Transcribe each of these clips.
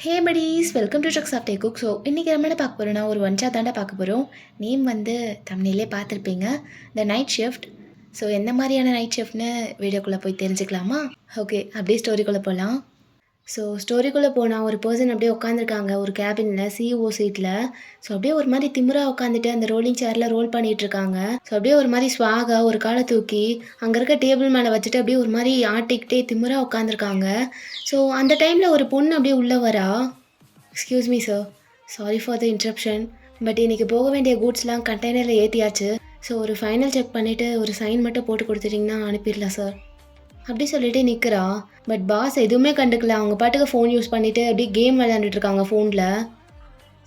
Hey buddies welcome to trucks of day cook. So இன்றைக்கி நம்ம என்ன பார்க்க போகிறோன்னா ஒரு ஒன் ஷாட் தாண்டா பார்க்க போகிறோம். நேம் வந்து தமிழ்லே பார்த்துருப்பீங்க, த நைட் ஷிஃப்ட். ஸோ எந்த மாதிரியான நைட் ஷிஃப்ட்னு வீடியோக்குள்ளே போய் தெரிஞ்சுக்கலாமா? ஓகே, அப்படியே ஸ்டோரிக்குள்ளே போகலாம். ஸோ ஸ்டோரிக்குள்ளே போனால் ஒரு பர்சன் அப்படியே உட்காந்துருக்காங்க ஒரு கேபினில், சிஇஓ சீட்டில். ஸோ அப்படியே ஒரு மாதிரி திமிராக உட்காந்துட்டு அந்த ரோலிங் சேரில் ரோல் பண்ணிகிட்ருக்காங்க. ஸோ அப்படியே ஒரு மாதிரி ஸ்வாகாக ஒரு காலை தூக்கி அங்கே இருக்க டேபிள் மேலே வச்சுட்டு அப்படியே ஒரு மாதிரி ஆட்டிக்கிட்டே திமிராக உட்காந்துருக்காங்க. ஸோ அந்த டைமில் ஒரு பொண்ணு அப்படியே உள்ளே வரா. Excuse me sir, sorry for the interruption, but இன்றைக்கி போக வேண்டிய கூட்ஸ்லாம் கண்டெய்னரில் ஏற்றியாச்சு. ஸோ ஒரு ஃபைனல் செக் பண்ணிவிட்டு ஒரு சைன் மட்டும் போட்டு கொடுத்துட்டிங்கன்னா அனுப்பிடலாம் சார் அப்படி சொல்லிட்டு நிற்கிறா. பட் பாஸ் எதுவுமே கண்டுக்கல, அவங்க பாட்டுக்கு ஃபோன் யூஸ் பண்ணிவிட்டு அப்படியே கேம் விளையாண்டுட்ருக்காங்க ஃபோனில்.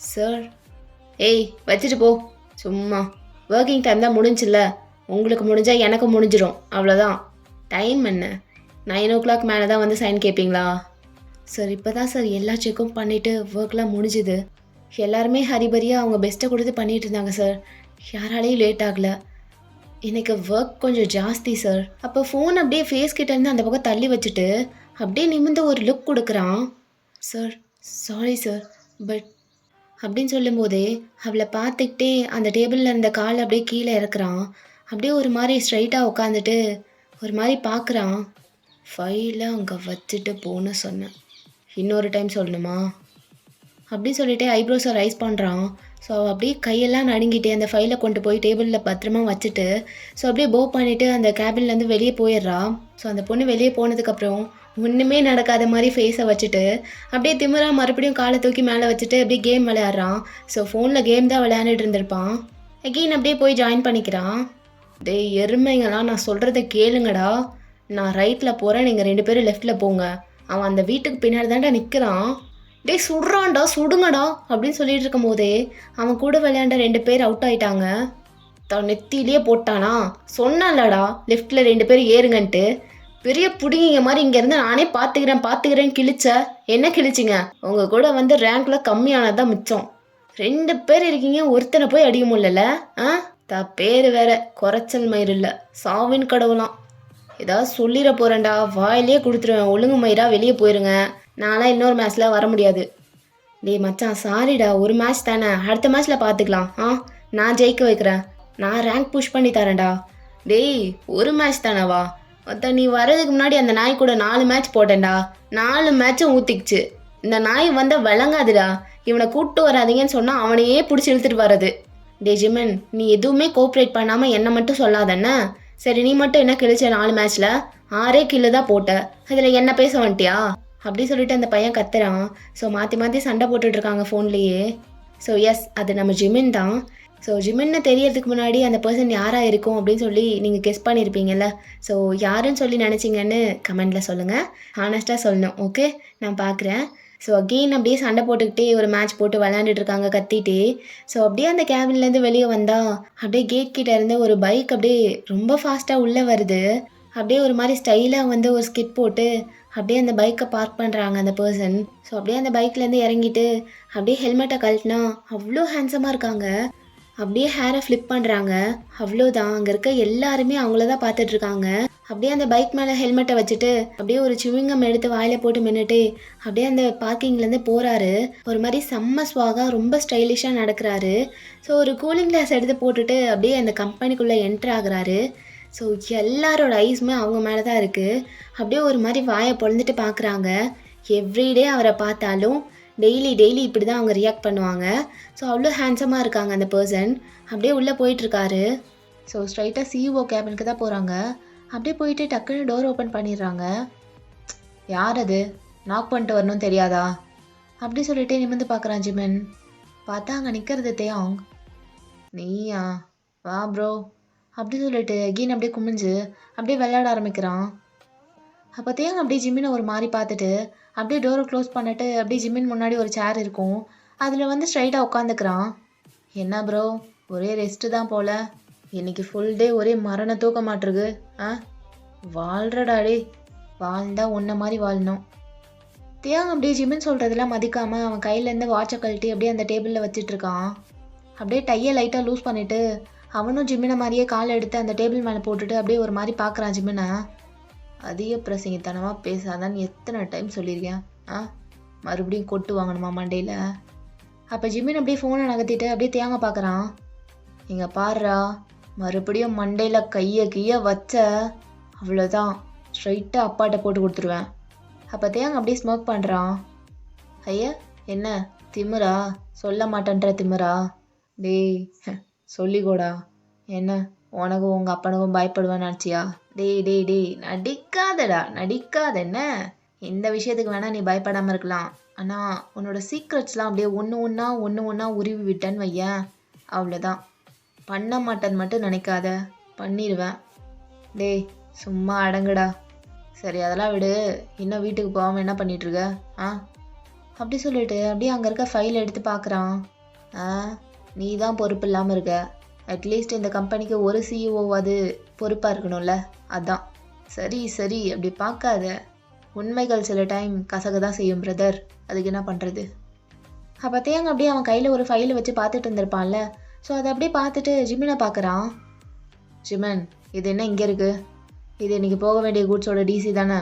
சார், ஏய் வச்சுட்டு போ, சும்மா ஒர்க்கிங் டைம் தான் முடிஞ்சில்ல, உங்களுக்கு முடிஞ்சால் எனக்கு முடிஞ்சிடும், அவ்வளோதான். டைம் என்ன, 9 o'clock மேலே தான் வந்து சைன் கேட்பீங்களா? சார் இப்போ தான் சார் எல்லா செக்கும் பண்ணிவிட்டு ஒர்க்லாம் முடிஞ்சுது. எல்லாருமே ஹரிபரியாக அவங்க பெஸ்ட்டை கொடுத்து பண்ணிகிட்டு இருந்தாங்க சார், யாராலையும் லேட் ஆகலை. எனக்கு ஒர்க் கொஞ்சம் ஜாஸ்தி சார். அப்போ ஃபோன் அப்படியே ஃபேஸ் கிட்டேருந்து அந்த பக்கம் தள்ளி வச்சுட்டு அப்படியே நிமிர்ந்து ஒரு லுக் கொடுக்குறான். சார் சாரி சார், பட் அப்படின்னு சொல்லும்போதே அவளை பார்த்துக்கிட்டே அந்த டேபிளில் இருந்த காலை அப்படியே கீழே இறக்குறான். அப்படியே ஒரு மாதிரி ஸ்ட்ரைட்டாக உட்காந்துட்டு ஒரு மாதிரி பார்க்குறான். ஃபைலை அங்கே வச்சுட்டு போன்னு சொன்னேன், இன்னொரு டைம் சொல்லணுமா அப்படின்னு சொல்லிட்டு ஐப்ரோஸை ரைஸ் பண்ணுறான். ஸோ அப்படியே கையெல்லாம் நடுங்கிட்டே அந்த ஃபைலை கொண்டு போய் டேபிளில் பத்திரமா வச்சுட்டு ஸோ அப்படியே போ பண்ணிவிட்டு அந்த கேபின்லேருந்து வெளியே போயிடுறா. ஸோ அந்த பொண்ணு வெளியே போனதுக்கப்புறம் ஒன்றுமே நடக்காத மாதிரி ஃபேஸை வச்சுட்டு அப்படியே திமிரா மறுபடியும் காலை தூக்கி மேலே வச்சுட்டு அப்படியே கேம் விளையாடுறான். ஸோ ஃபோனில் கேம் தான் விளையாண்டுட்டு இருந்திருப்பான். அகெயின் அப்படியே போய் ஜாயின் பண்ணிக்கிறான். டேய் எருமைங்களாம், நான் சொல்கிறத கேளுங்கடா, நான் ரைட்டில் போகிறேன், நீங்கள் 2 பேரும் லெஃப்ட்டில் போங்க. அவன் அந்த வீட்டுக்கு பின்னாடி தான்டா நிற்கிறான். டே சுடுறான்டா, சுடுங்கடா அப்படின்னு சொல்லிட்டு இருக்கும் போதே அவன் கூட விளையாண்ட 2 பேர் அவுட் ஆயிட்டாங்க. தான் நெத்திலேயே போட்டானா, சொன்னாலடா லெஃப்டில் 2 பேர் ஏறுங்கன்ட்டு. பெரிய புடிங்கிங்க மாதிரி இங்கேருந்து நானே பார்த்துக்கிறேன் கிழிச்ச. என்ன கிழிச்சிங்க? உங்கள் கூட வந்து ரேங்கில் கம்மியானதான் மிச்சம். 2 பேர் இருக்கீங்க, ஒருத்தனை போய் அடிக்க முடியல. பேர் வேற குறைச்சல் மயிர் இல்லை, சாவின் கடவுளாம். ஏதாவது சொல்லிட போகிறேன்டா, வாயிலே கொடுத்துருவேன், ஒழுங்கு மயிரா வெளியே போயிருங்க, நான்லாம் இன்னொரு மேட்ச்சில் வர முடியாது. டேய் மச்சான் சாரிடா, ஒரு மேட்ச் தானே, அடுத்த மேட்ச்சில் பார்த்துக்கலாம். நான் ஜெயிக்க வைக்கிறேன், நான் ரேங்க் புஷ் பண்ணி தரேன்டா. டேய் ஒரு மேட்ச் தானேவா, மொத்த நீ வர்றதுக்கு முன்னாடி அந்த நாய் கூட 4 மேட்ச் போட்டேன்டா, 4 மேட்சும் ஊற்றிக்குச்சு. இந்த நாய் வந்தால் விளங்காதுடா, இவனை கூப்பிட்டு வராதிங்கன்னு சொன்னால் அவனையே பிடிச்சி இழுத்துட்டு வர்றது. டே ஜிமன், நீ எதுவுமே கோஆப்ரேட் பண்ணாமல் என்னை மட்டும் சொல்லாதண்ணா. சரி நீ மட்டும் என்ன கிழிச்ச 4 மேட்ச்சில் 6 கில்லு தான் போட்ட, அதில் என்ன பேச வந்துட்டியா அப்படி சொல்லிட்டு அந்த பையன் கத்துறான். ஸோ மாற்றி மாற்றி சண்டை போட்டுட்ருக்காங்க ஃபோன்லேயே. ஸோ எஸ், அது நம்ம ஜிமின் தான். ஸோ ஜிமின்னு தெரியறதுக்கு முன்னாடி அந்த பர்சன் யாராக இருக்கும் அப்படின்னு சொல்லி நீங்கள் கெஸ் பண்ணியிருப்பீங்கல்ல. ஸோ யாருன்னு சொல்லி நினச்சிங்கன்னு கமெண்டில் சொல்லுங்கள், ஹானஸ்ட்டாக சொல்லணும். ஓகே, நான் பார்க்குறேன். ஸோ அகெயின் அப்படியே சண்டை போட்டுக்கிட்டே ஒரு மேட்ச் போட்டு விளையாண்டுட்டு இருக்காங்க கத்திட்டே. ஸோ அப்படியே அந்த கேபின்லேருந்து வெளியே வந்தால் அப்படியே கேட் கிட்டே இருந்து ஒரு பைக் அப்படியே ரொம்ப ஃபாஸ்ட்டாக உள்ளே வருது. அப்படியே ஒரு மாதிரி ஸ்டைலாக வந்து ஒரு ஸ்கிட் போட்டு அப்படியே அந்த பைக்கை பார்க் பண்ணுறாங்க அந்த பர்சன். ஸோ அப்படியே அந்த பைக்லேருந்து இறங்கிட்டு அப்படியே ஹெல்மெட்டை கழட்டினா அவ்வளோ ஹேண்ட்ஸமாக இருக்காங்க. அப்படியே ஹேரை ஃப்ளிப் பண்ணுறாங்க, அவ்வளோதான். அங்கே இருக்க எல்லாருமே அவங்கள தான் பார்த்துட்ருக்காங்க. அப்படியே அந்த பைக் மேலே ஹெல்மெட்டை வச்சுட்டு அப்படியே ஒரு சிவிங்கம் எடுத்து வாயில் போட்டு மின்னுட்டு அப்படியே அந்த பார்க்கிங்லேருந்து போகிறாரு. ஒரு மாதிரி செம்ம ஸ்வாகாக ரொம்ப ஸ்டைலிஷாக நடக்கிறாரு. ஸோ ஒரு கூலிங் கிளாஸ் எடுத்து போட்டுட்டு அப்படியே அந்த கம்பெனிக்குள்ளே என்ட்ரு ஆகுறாரு. ஸோ எல்லாரோட ஐஸுமே அவங்க மேலே தான் இருக்குது. அப்படியே ஒரு மாதிரி வாயை பொழந்துட்டு பார்க்குறாங்க. எவ்ரிடே அவரை பார்த்தாலும் டெய்லி இப்படி தான் அவங்க ரியாக்ட் பண்ணுவாங்க. ஸோ அவ்வளோ ஹேண்ட்ஸமாக இருக்காங்க அந்த பர்சன். அப்படியே உள்ளே போயிட்டுருக்காரு. ஸோ ஸ்ட்ரைட்டாக சிஇஓ கேபினுக்கு தான் போகிறாங்க. அப்படியே போயிட்டு டக்குன்னு டோர் ஓப்பன் பண்ணிடுறாங்க. யார் அது, நாக் பண்ணிட்டு வரணும்னு தெரியாதா அப்படி சொல்லிட்டு நிமிர்ந்து பார்க்குறான் ஜிமன். பார்த்தா அங்கே நிற்கிறது தேயாங். நீயா, வா ப்ரோ அப்படி சொல்லிட்டு அகெயின் அப்படியே குமிஞ்சு அப்படியே விளையாட ஆரம்பிக்கிறான். அப்போ தேங்க அப்படியே ஜிம்மினை ஒரு மாதிரி பார்த்துட்டு அப்படியே டோரை க்ளோஸ் பண்ணிட்டு அப்படியே ஜிம்மின் முன்னாடி ஒரு சேர் இருக்கும், அதில் வந்து ஸ்ட்ரைட்டாக உட்காந்துக்கிறான். என்ன ப்ரோ, ஒரே ரெஸ்ட்டு தான் போல், இன்னைக்கு ஃபுல் டே ஒரே மரண தூக்க மாட்டிருக்கு. வாழ்றடாடே, வாழ்ந்தா ஒன்றை மாதிரி வாழணும். தேங்க அப்படியே ஜிம்மின் சொல்கிறதெல்லாம் மதிக்காமல் அவன் கையிலேருந்து வாட்சை கழட்டி அப்படியே அந்த டேபிளில் வச்சிட்ருக்கான். அப்படியே டையை லைட்டாக லூஸ் பண்ணிவிட்டு அவனும் ஜிம்மினை மாதிரியே காலை எடுத்து அந்த டேபிள் மேலே போட்டுட்டு அப்படியே ஒரு மாதிரி பார்க்குறான் ஜிம்மினை. அதிக பிரசங்கித்தனமாக பேசாதான்னு எத்தனை டைம் சொல்லியிருக்கேன். மறுபடியும் கொட்டு வாங்கணுமா மண்டையில்? அப்போ ஜிமின் அப்படியே ஃபோனை நகர்த்திட்டு அப்படியே தேங்காய் பார்க்குறான். இங்கே பாருடா, மறுபடியும் மண்டையில் கையை வச்ச அவ்வளோதான், ஸ்ட்ரைட்டாக அப்பாட்ட போட்டு கொடுத்துருவேன். அப்போ தேங்காய் அப்படியே ஸ்மோக் பண்ணுறான். ஐயா என்ன திமிரா? சொல்ல மாட்டேன்ற திமிரா? டேய் சொல்லிக்கோடா. என்ன உனக்கு உங்கள் அப்பனுக்கும் பயப்படுவேன்னு நினச்சியா? டேய் நடிக்காதடா, நடிக்காத. என்ன இந்த விஷயத்துக்கு வேணால் நீ பயப்படாமல் இருக்கலாம், ஆனால் உன்னோட சீக்ரெட்ஸ்லாம் அப்படியே ஒன்று ஒன்றா உருவி விட்டேன்னு வையேன், அவ்வளோதான். பண்ண மாட்டேன்னு மட்டும் நினைக்காத, பண்ணிடுவேன். டேய் சும்மா அடங்குடா. சரி அதெல்லாம் விடு, இன்னும் வீட்டுக்கு போகாமல் என்ன பண்ணிகிட்ருக்க? அப்படி சொல்லிட்டு அப்படியே அங்கே இருக்க ஃபைல் எடுத்து பார்க்குறான். நீ தான் பொறுப்பு இல்லாமல் இருக்க. அட்லீஸ்ட் இந்த கம்பெனிக்கு ஒரு சிஇஓவாது பொறுப்பாக இருக்கணும்ல, அதான். சரி அப்படி பார்க்காத, உண்மைகள் சில டைம் கசக தான் செய்யும் பிரதர், அதுக்கு என்ன பண்ணுறது? அப்போ தேங்க அப்படியே அவன் கையில் ஒரு ஃபைலை வச்சு பார்த்துட்டு இருந்திருப்பான்ல, ஸோ அதை அப்படியே பார்த்துட்டு ஜிமினை பார்க்குறான். ஜிமன், இது என்ன இங்கே இருக்குது? இது இன்றைக்கி போக வேண்டிய கூட்ஸோட டிசி தானே?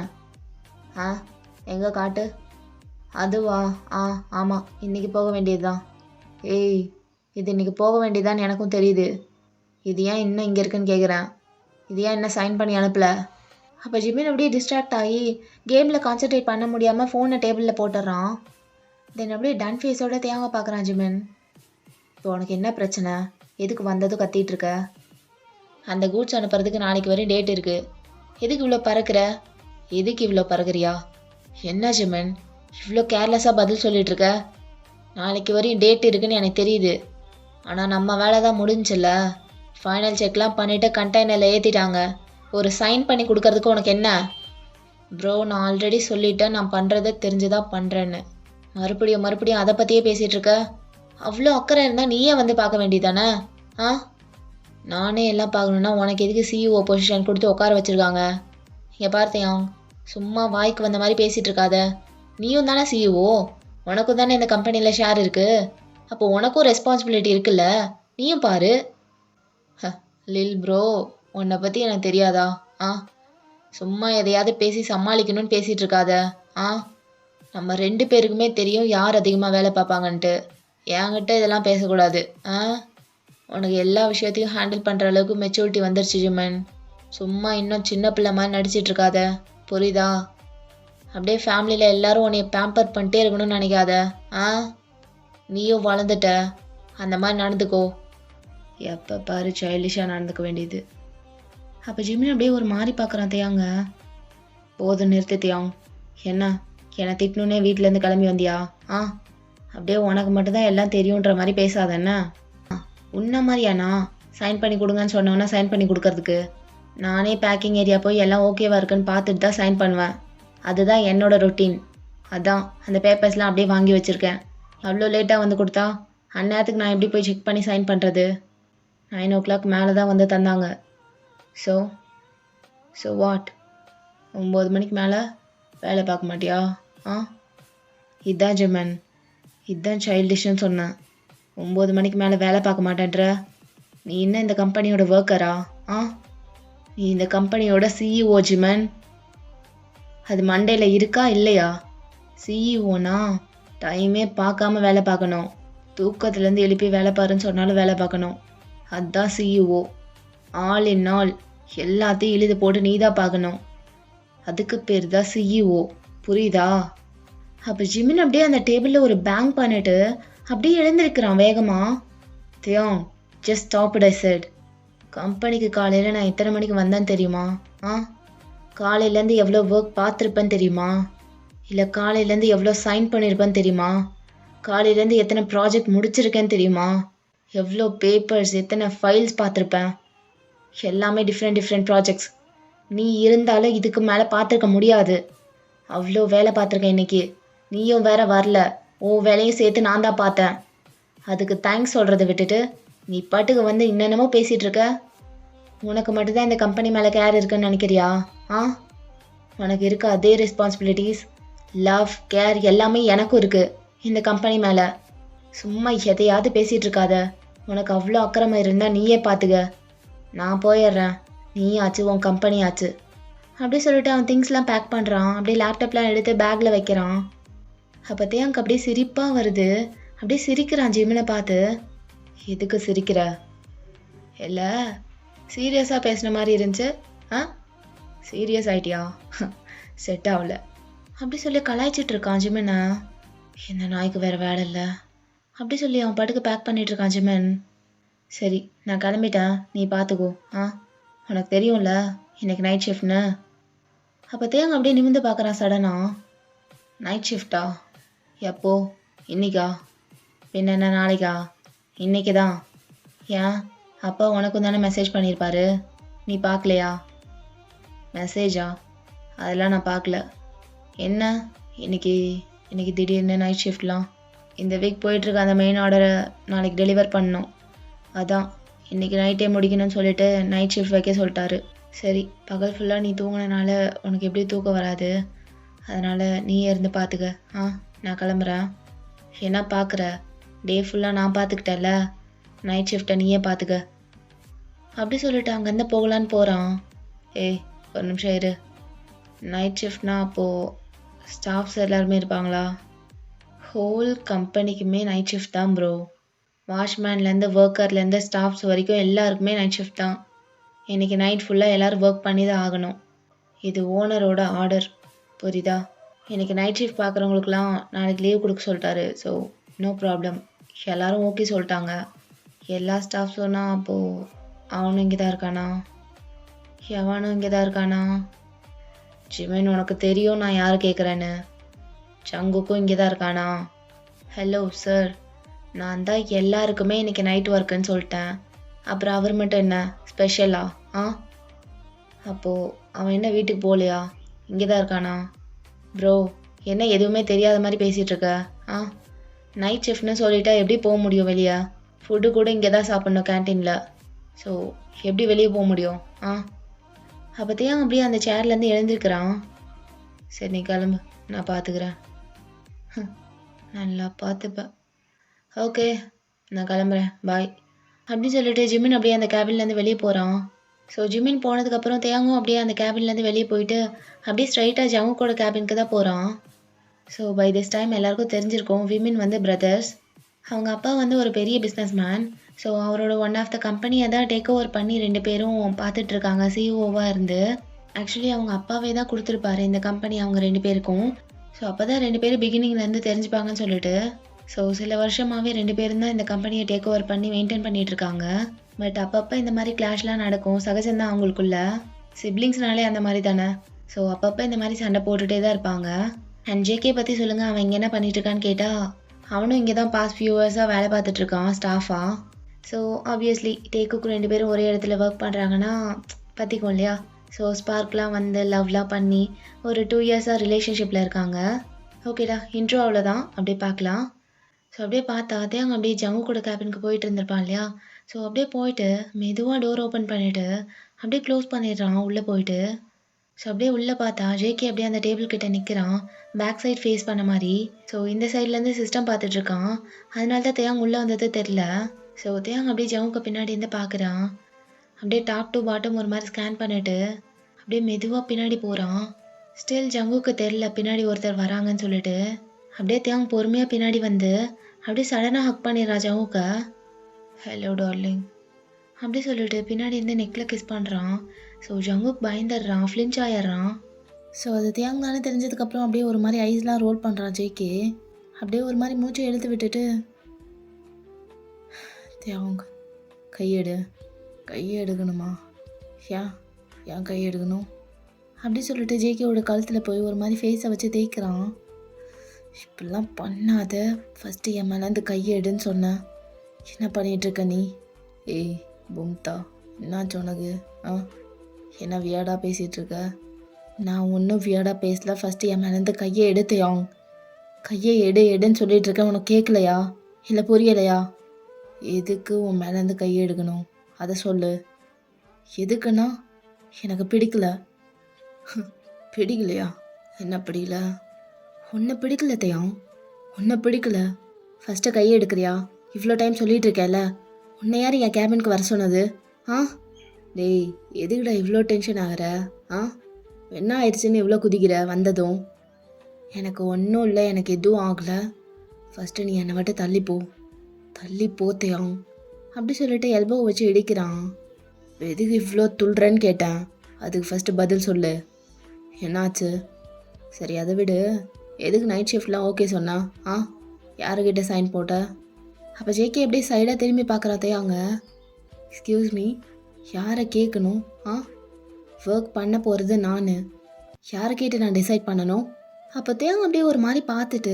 எங்கே காட்டு. அதுவா? ஆமாம், இன்றைக்கி போக வேண்டியது தான். ஏய், இது இன்றைக்கி போக வேண்டியதான்னு எனக்கும் தெரியுது. இது ஏன் இன்னும் இங்கே இருக்குன்னு கேட்குறேன். இது ஏன் என்ன சைன் பண்ணி அனுப்பலை? அப்போ ஜிமின் அப்படியே டிஸ்ட்ராக்ட் ஆகி கேமில் கான்சன்ட்ரேட் பண்ண முடியாமல் ஃபோனை டேபிளில் போட்டுடுறான். தென் அப்படியே டன் ஃபேஸோட தேங்காய் பார்க்குறான் ஜிமின். இப்போ உனக்கு என்ன பிரச்சனை? எதுக்கு வந்ததும் கத்திட்டு இருக்க? அந்த கூட்ஸ் அனுப்புறதுக்கு நாளைக்கு வரையும் டேட் இருக்குது. எதுக்கு இவ்வளோ பறக்கிற? எதுக்கு இவ்வளோ பறக்குறியா? என்ன ஜிமின் இவ்வளோ கேர்லெஸ்ஸாக பதில் சொல்லிகிட்டு இருக்க? நாளைக்கு வரையும் டேட் இருக்குன்னு எனக்கு தெரியுது, ஆனால் நம்ம வேலை தான் முடிஞ்சில்ல. ஃபைனல் செக்லாம் பண்ணிவிட்டு கண்டெய்னரில் ஏற்றிட்டாங்க. ஒரு சைன் பண்ணி கொடுக்கறதுக்கு உனக்கு என்ன? ப்ரோ, நான் ஆல்ரெடி சொல்லிட்டேன், நான் பண்ணுறதை தெரிஞ்சுதான் பண்ணுறேன்னு. மறுபடியும் அதை பற்றியே பேசிகிட்டு இருக்க. அவ்வளோ அக்கறை இருந்தால் நீயே வந்து பார்க்க வேண்டியதானே? நானே எல்லாம் பார்க்கணுன்னா உனக்கு எதுக்கு சிஇஓ பொசிஷன் கொடுத்து உட்கார வச்சுருக்காங்க? இங்கே பார்த்தியான், சும்மா வாய்க்கு வந்த மாதிரி பேசிகிட்டு இருக்காத. நீயும் தானே சிஇஓ, உனக்கும் தானே இந்த கம்பெனியில் ஷேர் இருக்குது. அப்போ உனக்கும் ரெஸ்பான்சிபிலிட்டி இருக்குல்ல, நீயும் பாரு. லில் ப்ரோ, உன்னை பற்றி எனக்கு தெரியாதா? சும்மா எதையாவது பேசி சமாளிக்கணும்னு பேசிகிட்டு இருக்காத. நம்ம 2 பேருக்குமே தெரியும் யார் அதிகமாக வேலை பார்ப்பாங்கன்ட்டு. என்கிட்ட இதெல்லாம் பேசக்கூடாது. உனக்கு எல்லா விஷயத்தையும் ஹேண்டில் பண்ணுற அளவுக்கு மெச்சூரிட்டி வந்துருச்சு ஜிமன். சும்மா இன்னும் சின்ன பிள்ளை மாதிரி நடிச்சிட்டு இருக்காத, புரியுதா? அப்படியே ஃபேமிலியில் எல்லாரும் உன்னைய பேம்பர் பண்ணிட்டே இருக்கணும்னு நினைக்காத. நீயும் வளர்ந்துட்ட, அந்த மாதிரி நடந்துக்கோ. எப்போ பாரு சைல்டிஷாக நடந்துக்க வேண்டியது. அப்போ ஜிமின் அப்படியே ஒரு மாதிரி பார்க்குறான் தேயாங்க. போதும் நிறுத்து தேயாங். என்ன என்னை திட்டணுன்னே வீட்டிலேருந்து கிளம்பி வந்தியா? அப்படியே உனக்கு மட்டும்தான் எல்லாம் தெரியுன்ற மாதிரி பேசாத. என்ன உன்ன மாதிரியாண்ணா சைன் பண்ணி கொடுங்கன்னு சொன்னோன்னா சைன் பண்ணி கொடுக்கறதுக்கு? நானே பேக்கிங் ஏரியா போய் எல்லாம் ஓகேவா இருக்குன்னு பார்த்துட்டு தான் சைன் பண்ணுவேன். அதுதான் என்னோட ரொட்டீன். அதான் அந்த பேப்பர்ஸ்லாம் அப்படியே வாங்கி வச்சுருக்கேன். அவ்வளோ லேட்டாக வந்து கொடுத்தா அந்நேரத்துக்கு நான் எப்படி போய் செக் பண்ணி சைன் பண்ணுறது? 9 o'clock மேலே தான் வந்து தந்தாங்க. So what? 9 மணிக்கு மேலே வேலை பார்க்க மாட்டியா? இதான் ஜிமன், இதான் சைல்டிஷ்னு சொன்னேன். 9 மணிக்கு மேலே வேலை பார்க்க மாட்டேன்ற. நீ என்ன இந்த கம்பெனியோட ஒர்க்கரா? நீ இந்த கம்பெனியோட சிஇஓ ஜிமன். அது மண்டேல இருக்கா இல்லையா? சிஇஓனா டைமே பார்க்காம வேலை பார்க்கணும். தூக்கத்துலேருந்து எழுப்பி வேலை பாருன்னு சொன்னாலும் வேலை பார்க்கணும். அதுதான் சிஇஓ. ஆல் இன் ஆல் எல்லாத்தையும் இழுது போட்டு நீ தான் பார்க்கணும். அதுக்கு பேர் தான் சிஇஓ, புரியுதா? அப்போ ஜிமின் அப்படியே அந்த டேபிளில் ஒரு பேங்க் பண்ணிட்டு அப்படியே எழுந்திருக்கிறான் வேகமா. Taehyung, just stop it I said. கம்பெனிக்கு காலையில் நான் எத்தனை மணிக்கு வந்தேன்னு தெரியுமா? காலையிலேருந்து எவ்வளோ ஒர்க் பார்த்துருப்பேன்னு தெரியுமா? இல்லை காலையிலேருந்து எவ்வளோ சைன் பண்ணியிருப்பேன்னு தெரியுமா? காலையிலேருந்து எத்தனை ப்ராஜெக்ட் முடிச்சிருக்கேன்னு தெரியுமா? எவ்வளோ பேப்பர்ஸ், எத்தனை ஃபைல்ஸ் பார்த்துருப்பேன். எல்லாமே டிஃப்ரெண்ட் ப்ராஜெக்ட்ஸ். நீ இருந்தாலும் இதுக்கு மேலே பார்த்துருக்க முடியாது. அவ்வளோ வேலை பார்த்துருக்கேன் இன்னைக்கு. நீயும் வேற வரல, உன் வேலையும் சேர்த்து நான் தான் பார்த்தேன். அதுக்கு தேங்க்ஸ் சொல்கிறத விட்டுட்டு நீ பாட்டுக்கு வந்து என்னென்னமோ பேசிகிட்டு இருக்க. உனக்கு மட்டும்தான் இந்த கம்பெனி மேலே கேர் இருக்குன்னு நினைக்கிறியா? உனக்கு இருக்க அதே ரெஸ்பான்சிபிலிட்டிஸ், லவ், கேர் எல்லாமே எனக்கும் இருக்குது இந்த கம்பெனி மேலே. சும்மா எதையாவது பேசிகிட்டு இருக்காத. உனக்கு அவ்வளோ அக்கறமை இருந்தால் நீயே பார்த்துக்க. நான் போயிடுறேன், நீ ஆச்சு, உன் கம்பெனி ஆச்சு. அப்படி சொல்லிட்டு அவன் திங்ஸ்லாம் பேக் பண்ணுறான். அப்படியே லேப்டாப்லாம் எடுத்து பேக்கில் வைக்கிறான். அப்போ தேங்க் அப்படியே சிரிப்பாக வருது. அப்படியே சிரிக்கிறான் ஜிமினை பார்த்து. எதுக்கு சிரிக்கிற? இல்லை, சீரியஸாக பேசுன மாதிரி இருந்துச்சு. ஆ, சீரியஸ் ஆயிட்டியா? செட் ஆகல அப்படி சொல்லி கலாய்ச்சிட்டு இருக்கான் ஜிமினை. என்ன நாய்க்கு வேறு வேலை இல்லை அப்படி சொல்லி அவன் பாட்டுக்கு பேக் பண்ணிட்டு இருக்கான் ஜிமன். சரி, நான் கிளம்பிட்டேன், நீ பார்த்துக்கோ. உனக்கு தெரியும்ல இன்னைக்கு நைட் ஷிஃப்ட்னு. அப்போ தேங்க அப்படியே நிமிந்து பார்க்குறான் சடனா. நைட் ஷிஃப்டா? எப்போ? இன்னைக்கா? பின்ன என்ன நாளைக்கா? இன்னைக்கு தான். ஏன், அப்பா உனக்கும் தானே மெசேஜ் பண்ணியிருப்பாரு, நீ பார்க்கலையா? மெசேஜா? அதெல்லாம் நான் பார்க்கல. என்ன இன்னைக்கு இன்னைக்கு திடீர்னு நைட் ஷிஃப்ட்லாம்? இந்த வீக் போயிட்டுருக்க அந்த மெயின் ஆர்டரை நாளைக்கு டெலிவர் பண்ணணும். அதான் இன்றைக்கி நைட்டே முடிக்கணும்னு சொல்லிட்டு நைட் ஷிஃப்ட் வைக்க சொல்லிட்டாரு. சரி, பகல் ஃபுல்லாக நீ தூங்கினால உனக்கு எப்படி தூக்கம் வராது, அதனால் நீயே இருந்து பார்த்துக்க. நான் கிளம்புறேன். என்ன பார்க்குற? டே ஃபுல்லாக நான் பார்த்துக்கிட்டேன்ல, நைட் ஷிஃப்ட்டை நீயே பார்த்துக்க அப்படி சொல்லிட்டு அங்கேருந்து போகலான்னு போகிறான். ஏய், ஒரு நிமிஷம் இரு. நைட் ஷிஃப்ட்னா அப்போது ஸ்டாஃப்ஸ் எல்லாருமே இருப்பாங்களா? ஹோல் கம்பெனிக்குமே நைட் ஷிஃப்ட் தான் ப்ரோ. வாட்ச்மேன்லேருந்து ஒர்க்கர்லேருந்து ஸ்டாஃப்ஸ் வரைக்கும் எல்லாருக்குமே நைட் ஷிஃப்ட் தான். இன்றைக்கி நைட் ஃபுல்லாக எல்லோரும் ஒர்க் பண்ணி தான் ஆகணும். இது ஓனரோட ஆர்டர், புரியுதா? இன்றைக்கி நைட் ஷிஃப்ட் பார்க்குறவங்களுக்குலாம் நாளைக்கு லீவ் கொடுக்க சொல்லிட்டாரு. So no problem. எல்லோரும் ஓகே சொல்லிட்டாங்க. எல்லா ஸ்டாஃப்ஸும்னா அப்போது அவனும் இங்கே தான் இருக்கானா? எவனும் இங்கே தான் இருக்கானா? ஜிமின், உனக்கு தெரியும் நான் யார் கேட்குறேன்னு. சங்குக்கும் இங்கே தான் இருக்கானா? ஹலோ சார், நான் தான் எல்லாருக்குமே இன்றைக்கி நைட் ஒர்க்குன்னு சொல்லிட்டேன். அப்புறம் அவர் மட்டும் என்ன ஸ்பெஷலா? அப்போது அவன் என்ன வீட்டுக்கு போகலையா? இங்கே தான் இருக்கானா? ப்ரோ, என்ன எதுவுமே தெரியாத மாதிரி பேசிகிட்டு இருக்க? நைட் ஷிஃப்ட்னு சொல்லிட்டா எப்படி போக முடியும் வெளியே? ஃபுட்டு கூட இங்கே தான் சாப்பிட்ணும் கேன்டீனில். ஸோ எப்படி வெளியே போக முடியும்? அப்போத்தையும் அப்படியே அந்த சேர்லேருந்து எழுந்திருக்கிறான். சரி, நீ கிளம்பு, நான் பார்த்துக்கிறேன். நல்லா பார்த்துப்பேன். ஓகே, நான் கிளம்புறேன், பாய் அப்படின்னு சொல்லிட்டு ஜிமின் அப்படியே அந்த கேபின்லேருந்து வெளியே போகிறான். ஸோ ஜிமின் போனதுக்கப்புறம் தேங்கும் அப்படியே அந்த கேபின்லேருந்து வெளியே போயிட்டு அப்படியே ஸ்ட்ரைட்டாக ஜங்குக்கோட கேபினுக்கு தான் போகிறான். ஸோ பை திஸ் டைம் எல்லாருக்கும் தெரிஞ்சிருக்கும், விமின் வந்து பிரதர்ஸ். அவங்க அப்பா வந்து ஒரு பெரிய பிஸ்னஸ் மேன். ஸோ அவரோட ஒன் ஆஃப் த கம்பெனியை தான் டேக் ஓவர் பண்ணி 2 பேரும் பார்த்துட்ருக்காங்க சிஇஓவாக இருந்து. ஆக்சுவலி அவங்க அப்பாவே தான் கொடுத்துருப்பாரு இந்த கம்பெனி அவங்க 2 பேருக்கும். ஸோ அப்போ தான் 2 பேரும் பிகினிங்லேருந்து தெரிஞ்சுப்பாங்கன்னு சொல்லிட்டு ஸோ சில வருஷமாகவே 2 பேரும் தான் இந்த கம்பெனியை டேக் ஓவர் பண்ணி மெயின்டைன் பண்ணிகிட்ருக்காங்க. பட் அப்பப்போ இந்த மாதிரி கிளாஷ்லாம் நடக்கும், சகஜம்தான் அவங்களுக்குள்ள. சிப்ளிங்ஸ்னாலே அந்த மாதிரி தானே. ஸோ அப்பப்போ இந்த மாதிரி சண்டை போட்டுகிட்டே தான் இருப்பாங்க. அண்ட் ஜேகே பற்றி சொல்லுங்கள், அவன் இங்கே என்ன பண்ணிகிட்ருக்கான்னு கேட்டால் அவனும் இங்கே தான் பாஸ்ட் ஃபியூ இயர்ஸாக வேலை பார்த்துட்ருக்கான் ஸ்டாஃபாக. ஸோ ஆப்வியஸ்லி டேக்குக்கு 2 பேரும் ஒரே இடத்துல ஒர்க் பண்ணுறாங்கன்னா பற்றிக்கும் இல்லையா? ஸோ ஸ்பார்க்லாம் வந்து லவ்லாம் பண்ணி ஒரு 2 இயர்ஸாக ரிலேஷன்ஷிப்பில் இருக்காங்க. ஓகேடா, இன்ட்ரோ அவ்வளோதான், அப்படியே பார்க்கலாம். ஸோ அப்படியே பார்த்தா தேங்க அப்படியே ஜங்கு கூட கேபினுக்கு போயிட்டு இருந்திருப்பான் இல்லையா? ஸோ அப்படியே போயிட்டு மெதுவாக டோர் ஓப்பன் பண்ணிவிட்டு அப்படியே க்ளோஸ் பண்ணிடுறான் உள்ளே போயிட்டு. ஸோ அப்படியே உள்ளே பார்த்தா ஜேகே அப்படியே அந்த டேபிள் கிட்ட நிற்கிறான், பேக் சைட் ஃபேஸ் பண்ண மாதிரி. ஸோ இந்த சைட்லேருந்து சிஸ்டம் பார்த்துட்ருக்கான். அதனால தான் தேங்க உள்ளே வந்தது தெரில. ஸோ தேங்க அப்படியே ஜங்குக்கு பின்னாடி இருந்து பார்க்குறான். அப்படியே டாப் டு பாட்டம் ஒரு மாதிரி ஸ்கேன் பண்ணிவிட்டு அப்படியே மெதுவாக பின்னாடி போகிறான். ஸ்டில் ஜங்குக்கு தெரில பின்னாடி ஒருத்தர் வராங்கன்னு சொல்லிட்டு. அப்படியே தேங்க பொறுமையாக பின்னாடி வந்து அப்படியே சடனாக ஹக் பண்ணிடுறான் ஜங்குக்க. ஹலோ டார்லிங் அப்படி சொல்லிட்டு பின்னாடி இருந்து நெக்கில் கிஸ் பண்ணுறான். ஸோ ஜங்குக் பயந்துடுறான், ஃப்ளின்ச் ஆயிடுறான். ஸோ அது தேங்க தானே தெரிஞ்சதுக்கப்புறம் அப்படியே ஒரு மாதிரி ஐஸ்லாம் ரோல் பண்ணுறான் ஜேகே. அப்படியே ஒரு மாதிரி மூச்சை இழுத்து விட்டுட்டு தேங்க கையெடு, கையை எடுக்கணுமா? ஏன் கையை எடுக்கணும் அப்படி சொல்லிட்டு ஜேகேவோட கழுத்தில் போய் ஒரு மாதிரி ஃபேஸை வச்சு தேய்க்கிறான். இப்படிலாம் பண்ணாத, ஃபஸ்ட்டு என் மேலேருந்து கையை எடுன்னு சொன்னேன். என்ன பண்ணிகிட்ருக்க நீ? ஏய் பும்தா, என்னாச்சு உனக்கு? என்ன வியாடாக பேசிகிட்ருக்க? நான் ஒன்றும் வியாடாக பேசல. ஃபஸ்ட்டு என் மேலேருந்து கையை எடுத்தையாங். கையை எடுன்னு சொல்லிகிட்ருக்கேன், உனக்கு கேட்கலையா இல்லை புரியலையா? எதுக்கு உன் மேலேருந்து கையை எடுக்கணும் அதை சொல்லு. எதுக்குன்னா எனக்கு பிடிக்கல. பிடிக்கலையா? என்ன பிடிக்கல? உன்னை பிடிக்கல தையாம், உன்னை பிடிக்கல. ஃபஸ்ட்டு கையை எடுக்கிறியா? இவ்வளோ டைம் சொல்லிகிட்டு இருக்கேல்ல, உன்னை யார் என் கேபினுக்கு வர சொன்னது? டேய், எதுக்குடா இவ்வளோ டென்ஷன் ஆகிற? என்ன ஆயிடுச்சுன்னு இவ்வளோ குதிக்கிற வந்ததும்? எனக்கு ஒன்றும் இல்லை, எனக்கு எதுவும் ஆகலை. ஃபஸ்ட்டு நீ என்னை விட்டு தள்ளி போத்தையாம் அப்படி சொல்லிட்டு எல்போ வச்சு இடிக்கிறான். எதுக்கு இவ்வளோ துள்ளுறேன்னு கேட்டேன். அதுக்கு ஃபஸ்ட்டு பதில் சொல்லு, என்னாச்சு? சரி அதை விடு, எதுக்கு நைட் ஷிஃப்ட்லாம் ஓகே சொன்னா? யாருக்கிட்ட சைன் போட்ட? அப்போ ஜேகே அப்படியே சைடாக திரும்பி பார்க்குறாத்தையாங்க. எக்ஸ்கியூஸ் மீ, யாரை கேட்கணும்? ஒர்க் பண்ண போகிறது நான், யாரை கேட்டு நான் டிசைட் பண்ணணும்? அப்போ தேவன் அப்படியே ஒரு மாதிரி பார்த்துட்டு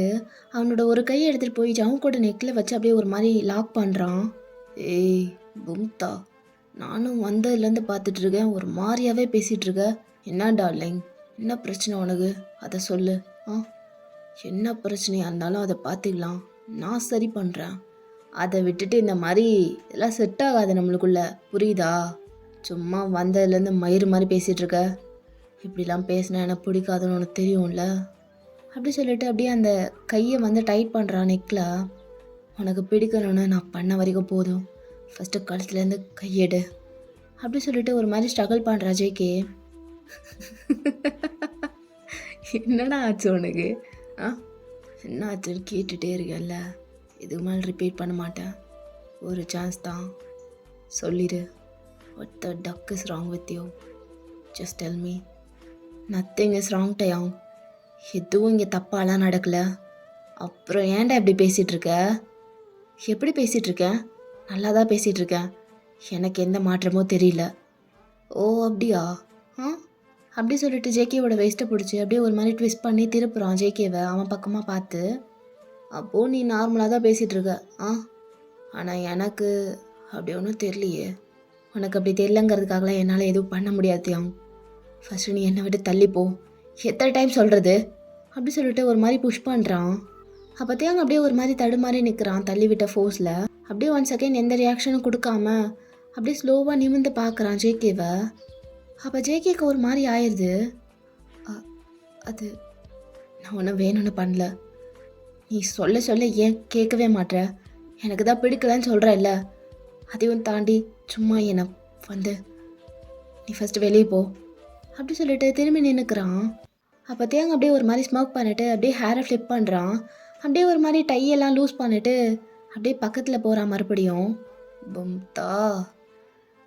அவனோட ஒரு கையை எடுத்துகிட்டு போய் ஜவுங்கோட நெக்கில் வச்சு அப்படியே ஒரு மாதிரி லாக் பண்ணுறான். ஏய் பும்தா, நானும் வந்ததுலேருந்து பார்த்துட்ருக்கேன், ஒரு மாதிரியாகவே பேசிகிட்ருக்க. என்ன டார்லிங், என்ன பிரச்சனை உனக்கு? அதை சொல்லு. என்ன பிரச்சனையாக இருந்தாலும் அதை பார்த்துக்கலாம், நான் சரி பண்ணுறேன். அதை விட்டுட்டு இந்த மாதிரி இதெல்லாம் செட் ஆகாது நம்மளுக்குள்ள, புரியுதா? சும்மா வந்ததுலேருந்து மயிறு மாதிரி பேசிகிட்ருக்க. இப்படிலாம் பேசினா எனக்கு பிடிக்காதுன்னு உனக்கு தெரியும்ல. அப்படி சொல்லிட்டு அப்படியே அந்த கையை வந்து டைட் பண்ணுறான் நெக்கில். உனக்கு பிடிக்கணும்னு நான் பண்ண வரைக்கும் போதும், ஃபஸ்ட்டு கழுத்துலேருந்து கையெடு அப்படி சொல்லிட்டு ஒரு மாதிரி ஸ்ட்ரகிள் பண்ணுறா ஜேகே. என்னடா ஆச்சு உனக்கு? என்ன ஆச்சுன்னு கேட்டுகிட்டே இருக்கேன்ல, இதுக்கு மேலே ரிப்பீட் பண்ண மாட்டேன். ஒரு சான்ஸ் தான், சொல்லிடு. What the duck is wrong with you? Just tell me. Nothing is wrong டயாங். எதுவும் இங்கே தப்பாலாம் நடக்கலை. அப்புறம் ஏன்டா இப்படி பேசிகிட்ருக்க? எப்படி பேசிகிட்ருக்கேன்? நல்லா தான் பேசிகிட்ருக்கேன், எனக்கு எந்த மாற்றமும் தெரியல. ஓ அப்படியா? அப்படி சொல்லிட்டு ஜேகேவோட வேஸ்ட்டை பிடிச்சி அப்படியே ஒரு மாதிரி ட்விஸ்ட் பண்ணி திருப்புறான் ஜேகேவை அவன் பக்கமாக பார்த்து. அப்போது நீ நார்மலாக தான் பேசிகிட்ருக்க. ஆனால் எனக்கு அப்படி ஒன்றும் தெரியலையே. உனக்கு அப்படி தெரியலங்கிறதுக்காகலாம் என்னால் எதுவும் பண்ண முடியாதையாம். ஃபஸ்ட்டு நீ என்னை விட்டு தள்ளிப்போ. எத்தனை டைம் சொல்கிறது? அப்படி சொல்லிட்டு ஒரு மாதிரி புஷ் பண்ணுறான். அப்போத்தையும் அப்படியே ஒரு மாதிரி தடுமாறி நிற்கிறான் தள்ளிவிட்ட ஃபோர்ஸில். அப்படியே 1 செகண்ட் எந்த ரியாக்ஷனும் கொடுக்காம அப்படியே ஸ்லோவாக நிமிர்ந்து பார்க்குறான் ஜேகேவை. அப்போ ஜேகேக்கு ஒரு மாதிரி ஆயிடுது. அது நான் ஒன்றும் வேணும்னு பண்ணல. நீ சொல்ல ஏன் கேட்கவே மாட்டேற? எனக்கு தான் பிடிக்கலன்னு சொல்கிறல்ல, அதையும் தாண்டி சும்மா என்னை வந்து நீ ஃபஸ்ட்டு வெளியே போ அப்படி சொல்லிட்டு திரும்பி நின்றுக்கிறான். அப்போ தேங்க அப்படியே ஒரு மாதிரி ஸ்மோக் பண்ணிவிட்டு அப்படியே ஹேரை ஃப்ளிப் பண்ணுறான். அப்படியே ஒரு மாதிரி டையெல்லாம் லூஸ் பண்ணிவிட்டு அப்படியே பக்கத்தில் போகிறான் மறுபடியும். பும்தா,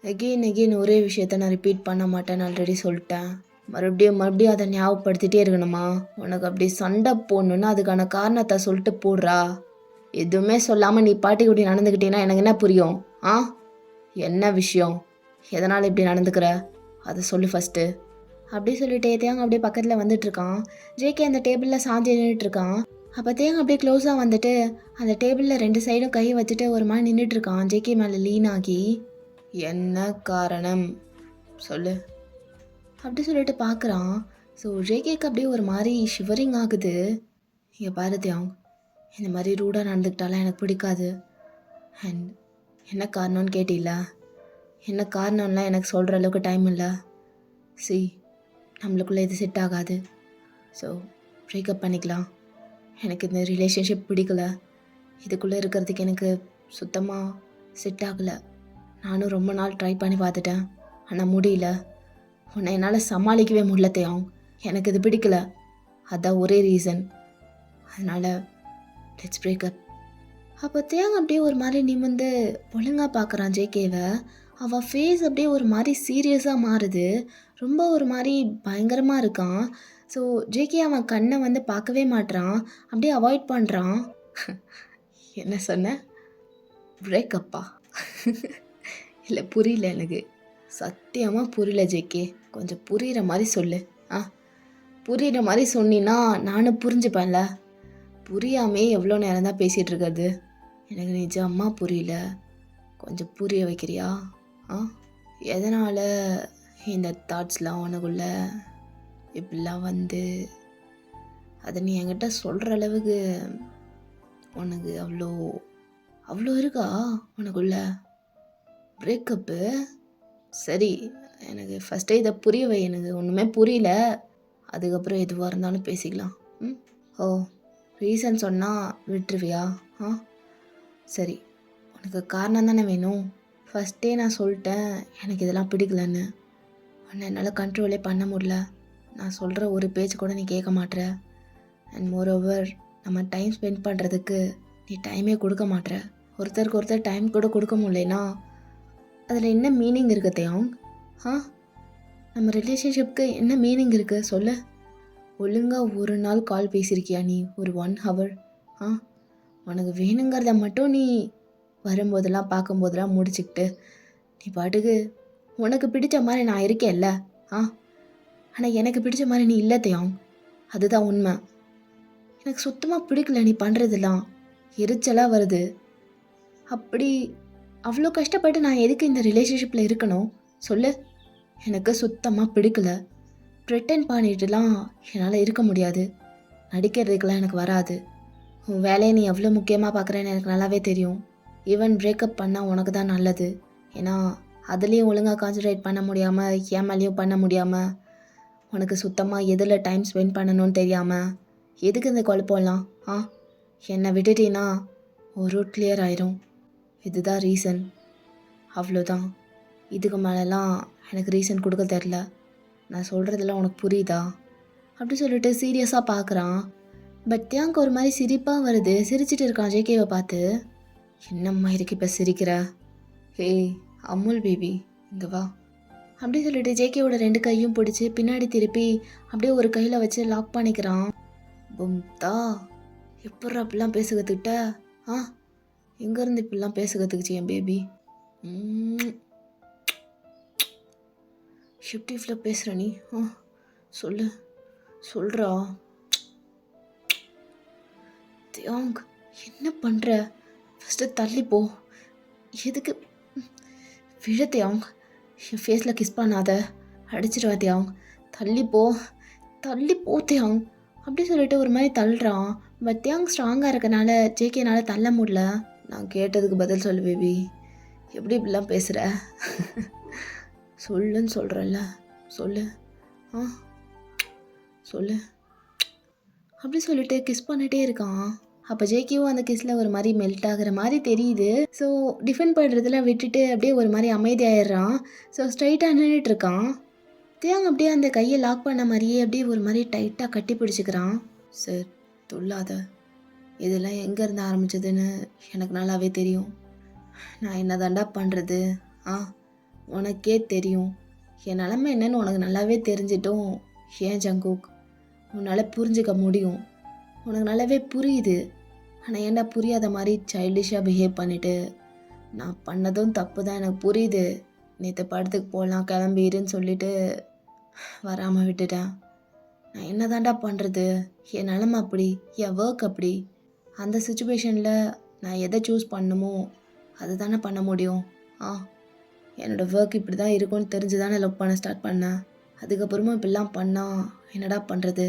எகெயின் ஒரே விஷயத்த நான் ரிப்பீட் பண்ண மாட்டேன்னு ஆல்ரெடி சொல்லிட்டேன். மறுபடியும் அதை ஞாபகப்படுத்திட்டே இருக்கணுமா? உனக்கு அப்படி சண்டை போடணுன்னா அதுக்கான காரணத்தை சொல்லிட்டு போடுறா. எதுவுமே சொல்லாமல் நீ பாட்டி கூட்டி நடந்துக்கிட்டீங்கன்னா எனக்கு என்ன புரியும்? என்ன விஷயம்? எதனால் இப்படி நடந்துக்கிற அதை சொல்லு ஃபஸ்ட்டு அப்படி சொல்லிட்டு தேங்க அப்படியே பக்கத்தில் வந்துட்டுருக்கான். ஜேகே அந்த டேபிளில் சாஞ்சி நின்றுட்டுருக்கான். அப்போ தேங்க அப்படியே க்ளோஸாக வந்துட்டு அந்த டேபிளில் 2 சைடும் கை வச்சுட்டு ஒரு மாதிரி நின்றுட்டுருக்கான் ஜேகே மேலே லீன் ஆகி. என்ன காரணம் சொல்லு அப்படி சொல்லிட்டு பார்க்குறான். ஸோ ஜேகேக்கு அப்படியே ஒரு மாதிரி ஷிவரிங் ஆகுது. இங்கே பாரு தியாங், இந்த மாதிரி ரூடாக நடந்துக்கிட்டாலாம் எனக்கு பிடிக்காது. அண்ட் என்ன காரணம்னு கேட்டில்ல, என்ன காரணம்லாம் எனக்கு சொல்கிற அளவுக்கு டைம் இல்லை. நம்மளுக்குள்ளே இது செட் ஆகாது. ஸோ பிரேக்கப் பண்ணிக்கலாம். எனக்கு இந்த ரிலேஷன்ஷிப் பிடிக்கல. இதுக்குள்ளே இருக்கிறதுக்கு எனக்கு சுத்தமாக செட் ஆகலை. நானும் ரொம்ப நாள் ட்ரை பண்ணி பார்த்துட்டேன், ஆனால் முடியல. உன்னை என்னால் சமாளிக்கவே முடியல தேவம். எனக்கு இது பிடிக்கல, அதுதான் ஒரே ரீசன். அதனால் லெட்ஸ் பிரேக்கப். அப்போ தேங்க அப்படியே ஒரு மாதிரி நிமிர்ந்து ஒழுங்காக பார்க்குறான் ஜேகேவை. அவள் ஃபேஸ் அப்படியே ஒரு மாதிரி சீரியஸாக மாறுது. ரொம்ப ஒரு மாதிரி பயங்கரமாக இருக்கான். ஸோ ஜேகே அவன் கண்ணை வந்து பார்க்கவே மாட்றான், அப்படியே அவாய்ட் பண்ணுறான். என்ன சொன்ன? பிரேக்கப்பா? இல்லை புரியல, எனக்கு சத்தியமாக புரியல ஜேகே. கொஞ்சம் புரிகிற மாதிரி சொல்லு. புரிகிற மாதிரி சொன்னின்னா நானும் புரிஞ்சுப்பேன்ல. புரியாமே எவ்வளோ நேரம் தான் பேசிகிட்டு இருக்கிறது? எனக்கு நிஜமாக புரியல, கொஞ்சம் புரிய வைக்கிறியா? எதனால் இந்த தாட்ஸ்லாம் உனக்குள்ள இப்படிலாம் வந்து அதை நீ என்கிட்ட சொல்கிற அளவுக்கு உனக்கு அவ்வளோ இருக்கா உனக்குள்ள பிரேக்கப்பு? சரி, எனக்கு ஃபஸ்ட்டே இதை புரிய வை. எனக்கு ஒன்றுமே புரியல, அதுக்கப்புறம் எதுவாக இருந்தாலும் பேசிக்கலாம். ஓ, ரீசன் சொன்னால் விட்டுருவியா? சரி, உனக்கு காரணம் தானே வேணும். ஃபஸ்ட்டே நான் சொல்லிட்டேன் எனக்கு இதெல்லாம் பிடிக்கலன்னு. உன்னை என்னால் கண்ட்ரோலே பண்ண முடியல. நான் சொல்கிற ஒரு பேச்சு கூட நீ கேட்க மாட்ற. அண்ட் மோரோவர் நம்ம டைம் ஸ்பெண்ட் பண்ணுறதுக்கு நீ டைமே கொடுக்க மாட்ற. ஒருத்தருக்கு ஒருத்தர் டைம் கூட கொடுக்க முடியலனா அதில் என்ன மீனிங் இருக்குது தேவாங்? நம்ம ரிலேஷன்ஷிப்க்கு என்ன மீனிங் இருக்குது சொல்லு. ஒழுங்காக ஒரு நாள் கால் பேசியிருக்கியா நீ? ஒரு 1 ஹவர். உனக்கு வேணுங்கிறத மட்டும் நீ வரும்போதெல்லாம் பார்க்கும்போதெல்லாம் முடிச்சுக்கிட்டு நீ பாட்டுக்கு உனக்கு பிடிச்ச மாதிரி நான் இருக்கேன்ல. ஆனால் எனக்கு பிடிச்ச மாதிரி நீ இல்லை தேவாங். அதுதான் உண்மை. எனக்கு சுத்தமாக பிடிக்கல நீ பண்ணுறதெல்லாம். எரிச்சலாக வருது. அப்படி அவ்வளோ கஷ்டப்பட்டு நான் எதுக்கு இந்த ரிலேஷன்ஷிப்பில் இருக்கணும் சொல்லு. எனக்கு சுத்தமாக பிடிக்கல. ப்ரிட்டன் பண்ணிட்டுலாம் என்னால் இருக்க முடியாது. நடிக்கிறதுக்கெல்லாம் எனக்கு வராது. உன் வேலையை நீ எவ்வளோ முக்கியமாக பார்க்குறேன்னு எனக்கு நல்லாவே தெரியும். ஈவன் பிரேக்கப் பண்ணால் உனக்கு தான் நல்லது. ஏன்னா அதுலேயும் ஒழுங்காக கான்சன்ட்ரேட் பண்ண முடியாமல் என் மேலேயும் பண்ண முடியாமல் உனக்கு சுத்தமாக எதில் டைம் ஸ்பெண்ட் பண்ணணும்னு தெரியாமல் எதுக்கு இந்த குழப்பம்லாம்? என்னை விட்டுட்டீன்னா ஒரு ரூட் கிளியர் ஆயிரும். இதுதான் ரீசன். அவ்வளோதான். இதுக்கு மேலெலாம் எனக்கு ரீசன் கொடுக்க தெரில. நான் சொல்கிறதெல்லாம் உனக்கு புரியுதா? அப்படி சொல்லிட்டு சீரியஸாக பார்க்குறான். பட் தியாங்க்கு ஒரு மாதிரி சிரிப்பாக வருது. சிரிச்சிட்டு இருக்கான் ஜேகேவை பார்த்து. என்னம்மா இருக்கு இப்போ சிரிக்கிற? ஹேய் அமுல் பேபி இங்கே வா. அப்படி சொல்லிட்டு ஜேகேவோட 2 கையும் பிடிச்சி பின்னாடி திருப்பி அப்படியே ஒரு கையில் வச்சு லாக் பண்ணிக்கிறான். பும்தா எப்பட்றா அப்படிலாம் பேச கற்றுக்கிட்ட? எங்கேருந்து இப்படிலாம் பேச கற்றுக்குச்சு என் பேபி? ஷிப்டிஃபில் பேசுகிற நீ? சொல்கிறா. தியாங் என்ன பண்ணுற? ஃபஸ்ட்டு தள்ளிப்போ. எதுக்கு விழ தியாங்? என் ஃபேஸில் கிஸ் பண்ணாத, அடிச்சிடுவா தியாங். தள்ளிப்போ தியாங். அப்படி சொல்லிட்டு ஒரு மாதிரி தள்ளுறான். பட் தியாங் ஸ்ட்ராங்காக இருக்கனால ஜேகேனால் தள்ள முடியல. நான் கேட்டதுக்கு பதில் சொல்லு பேபி. எப்படி இப்படிலாம் பேசுகிற? சொல்லுன்னு சொல்கிறல்ல, சொல்லு. சொல்லு. அப்படி சொல்லிட்டு கிஸ் பண்ணிகிட்டே இருக்கான். அப்போ ஜேகேவும் அந்த கிஸில் ஒரு மாதிரி மெல்ட் ஆகிற மாதிரி தெரியுது. ஸோ டிஃபெண்ட் பண்ணுறதுல விட்டுட்டு அப்படியே ஒரு மாதிரி அமைதியாகிடுறான். ஸோ ஸ்ட்ரைட்டாக நின்றுட்டு இருக்கான். தியாங் அப்படியே அந்த கையை லாக் பண்ண மாதிரியே அப்படியே ஒரு மாதிரி டைட்டாக கட்டி பிடிச்சிக்கிறான். சார் துள்ளாத. இதெல்லாம் எங்கேருந்து ஆரம்பிச்சதுன்னு எனக்கு நல்லாவே தெரியும். நான் என்ன தாண்டா பண்ணுறது? உனக்கே தெரியும். என் நிலமை என்னன்னு உனக்கு நல்லாவே தெரிஞ்சிட்டும். ஏன் ஜங்குக், உன்னால் புரிஞ்சிக்க முடியும். உனக்கு நல்லாவே புரியுது. ஆனால் ஏன்டா புரியாத மாதிரி சைல்டிஷாக பிஹேவ் பண்ணிவிட்டு? நான் பண்ணதும் தப்பு தான், எனக்கு புரியுது. நேற்று படத்துக்கு போகலாம் கிளம்பிடுன்னு சொல்லிட்டு வராமல் விட்டுட்டேன். நான் என்ன தாண்டா பண்ணுறது? என் நிலமை அப்படி, என் ஒர்க் அப்படி. அந்த சுச்சுவேஷனில் நான் எதை சூஸ் பண்ணணுமோ அது தானே பண்ண முடியும். என்னோடய ஒர்க் இப்படி தான் இருக்கும்னு தெரிஞ்சு தானே லவ் பண்ண ஸ்டார்ட் பண்ணேன். அதுக்கப்புறமா இப்படிலாம் பண்ணால் என்னடா பண்ணுறது?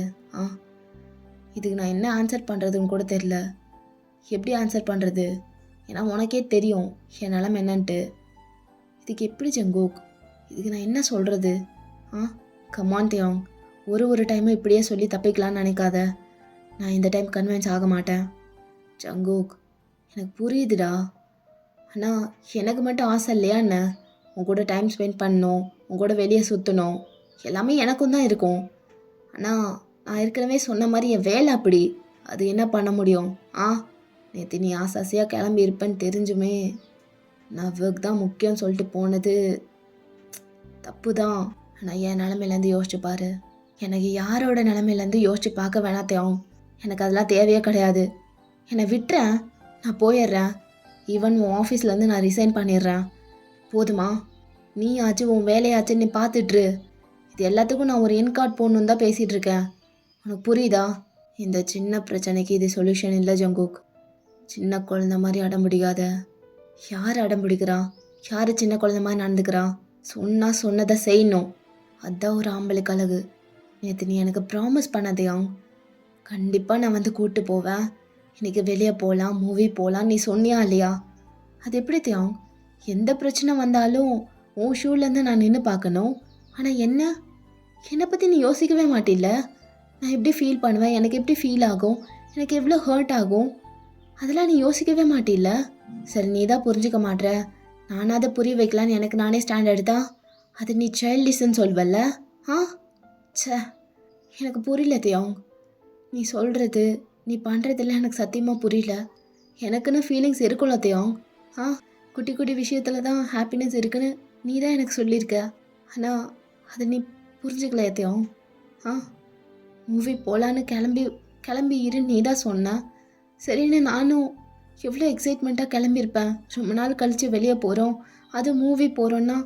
இதுக்கு நான் என்ன ஆன்சர் பண்ணுறதுன்னு கூட தெரில. எப்படி ஆன்சர் பண்ணுறது? ஏன்னா உனக்கே தெரியும் என் நிலமை என்னன்ட்டு. இதுக்கு எப்படி ஜங்கோக்? இதுக்கு நான் என்ன சொல்கிறது? கமான் தியாங், ஒரு டைமும் இப்படியே சொல்லி தப்பிக்கலான்னு நினைக்காத. நான் இந்த டைம் கன்வின்ஸ் ஆக மாட்டேன். ஜங்கோக் எனக்கு புரியுதுடா. ஆனால் எனக்கு மட்டும் ஆசை இல்லையா என்ன? உன் கூட டைம் ஸ்பெண்ட் பண்ணணும், உன் கூட வெளியே சுற்றணும், எல்லாமே எனக்கும் தான் இருக்கும். ஆனால் நான் ஏற்கனவே சொன்ன மாதிரி என் வேலை அப்படி. அது என்ன பண்ண முடியும்? நேற்று நீ ஆசாசியாக கிளம்பி இருப்பேன்னு தெரிஞ்சுமே நான் ஒர்க் தான் முக்கியம்னு சொல்லிட்டு போனது தப்பு தான். ஆனால் என் நிலமையிலேருந்து யோசிச்சு பாரு. எனக்கு யாரோட நிலமையிலேருந்து யோசிச்சு பார்க்க வேணாத்தையும். எனக்கு அதெல்லாம் தேவையே கிடையாது. என்னை விட்டுறேன், நான் போயிடுறேன். ஈவன் உன் ஆஃபீஸ்லேருந்து நான் ரிசைன் பண்ணிடுறேன். போதுமா? நீ ஆச்சு உன் வேலையாச்சு நீ பார்த்துட்ரு. இது எல்லாத்துக்கும் நான் ஒரு இன்கார்ட் போடணுன்னு தான் பேசிகிட்டு இருக்கேன். உனக்கு புரியுதா? இந்த சின்ன பிரச்சனைக்கு இது சொல்யூஷன் இல்லை ஜங்குக். சின்ன குழந்த மாதிரி அடம் பிடிக்காத. யார் அடம் பிடிக்கிறா? யார் சின்ன குழந்த மாதிரி நடந்துக்கிறா? சொன்னதை செய்யணும். அதுதான் ஒரு ஆம்பளுக்கு அழகு. நேற்று நீ எனக்கு ப்ராமிஸ் பண்ணதையாங், கண்டிப்பாக நான் வந்து கூப்பிட்டு போவேன், இன்றைக்கி வெளியே போகலாம், மூவி போகலாம் நீ சொன்னியா இல்லையா? அது எப்படி தியாங்? எந்த பிரச்சனை வந்தாலும் உன் ஷூலேருந்து நான் நின்று பார்க்கணும். ஆனால் என்னை பற்றி நீ யோசிக்கவே மாட்டில்ல. நான் எப்படி ஃபீல் பண்ணுவேன், எனக்கு எப்படி ஃபீல் ஆகும், எனக்கு எவ்வளோ ஹர்ட் ஆகும், அதெல்லாம் நீ யோசிக்கவே மாட்டில்ல. சரி, நீ தான் புரிஞ்சிக்க மாட்ற. நானாக அதை புரிய வைக்கலான்னு எனக்கு நானே ஸ்டாண்ட் எடுத்தா அது நீ சைல்டிஷ்ன்னு சொல்வல்ல? ச்சே, எனக்கு புரியல தியாங். நீ சொல்கிறது நீ பண்ணுறதெல்லாம் எனக்கு சத்தியமாக புரியல. எனக்குன்னு ஃபீலிங்ஸ் இருக்கும் லத்தையும். ஆ, குட்டி குட்டி விஷயத்தில் தான் ஹாப்பினஸ் இருக்குன்னு நீ தான் எனக்கு சொல்லியிருக்க. ஆனால் அதை நீ புரிஞ்சுக்கல லத்தையும். ஆ, மூவி போகலான்னு கிளம்பி கிளம்பி இரு நீ தான் சொன்ன. சரின்னு நானும் எவ்வளோ எக்ஸைட்மெண்ட்டாக கிளம்பியிருப்பேன். ரொம்ப நாள் கழித்து வெளியே போகிறோம், அதுவும் மூவி போகிறோன்னா.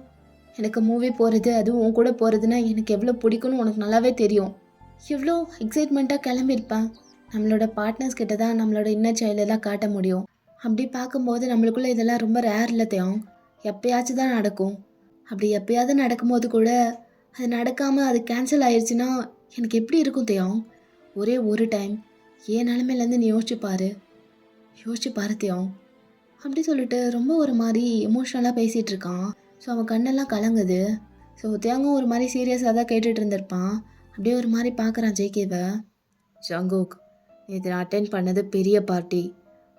எனக்கு மூவி போகிறது, அதுவும் உன் கூட போகிறதுனா எனக்கு எவ்வளோ பிடிக்கும்னு உனக்கு நல்லாவே தெரியும். எவ்வளோ எக்ஸைட்மெண்ட்டாக கிளம்பியிருப்பேன். நம்மளோட பார்ட்னர்ஸ் கிட்ட தான் நம்மளோட இன்னர் சைல்டெல்லாம் காட்ட முடியும். அப்படி பார்க்கும்போது நம்மளுக்குள்ளே இதெல்லாம் ரொம்ப ரேர் இல்லை தேவம். எப்பயாச்சும் தான் நடக்கும். அப்படி எப்பயாவது நடக்கும்போது கூட அது நடக்காமல் அது கேன்சல் ஆயிடுச்சுன்னா எனக்கு எப்படி இருக்கும் தேவம்? ஒரே ஒரு டைம் ஏன் நிலமையிலேருந்து நீ யோசிச்சு பாரு தேவம். அப்படி சொல்லிட்டு ரொம்ப ஒரு மாதிரி எமோஷ்னலாக பேசிகிட்டு இருக்கான். ஸோ அவன் கண்ணெல்லாம் கலங்குது. ஸோ தேங்கும் ஒரு மாதிரி சீரியஸாக தான் கேட்டுட்டு இருந்திருப்பான். அப்படியே ஒரு மாதிரி பார்க்குறான் ஜேகேவை. ஜங்குக், நேற்று நான் அட்டென்ட் பண்ணது பெரிய பார்ட்டி.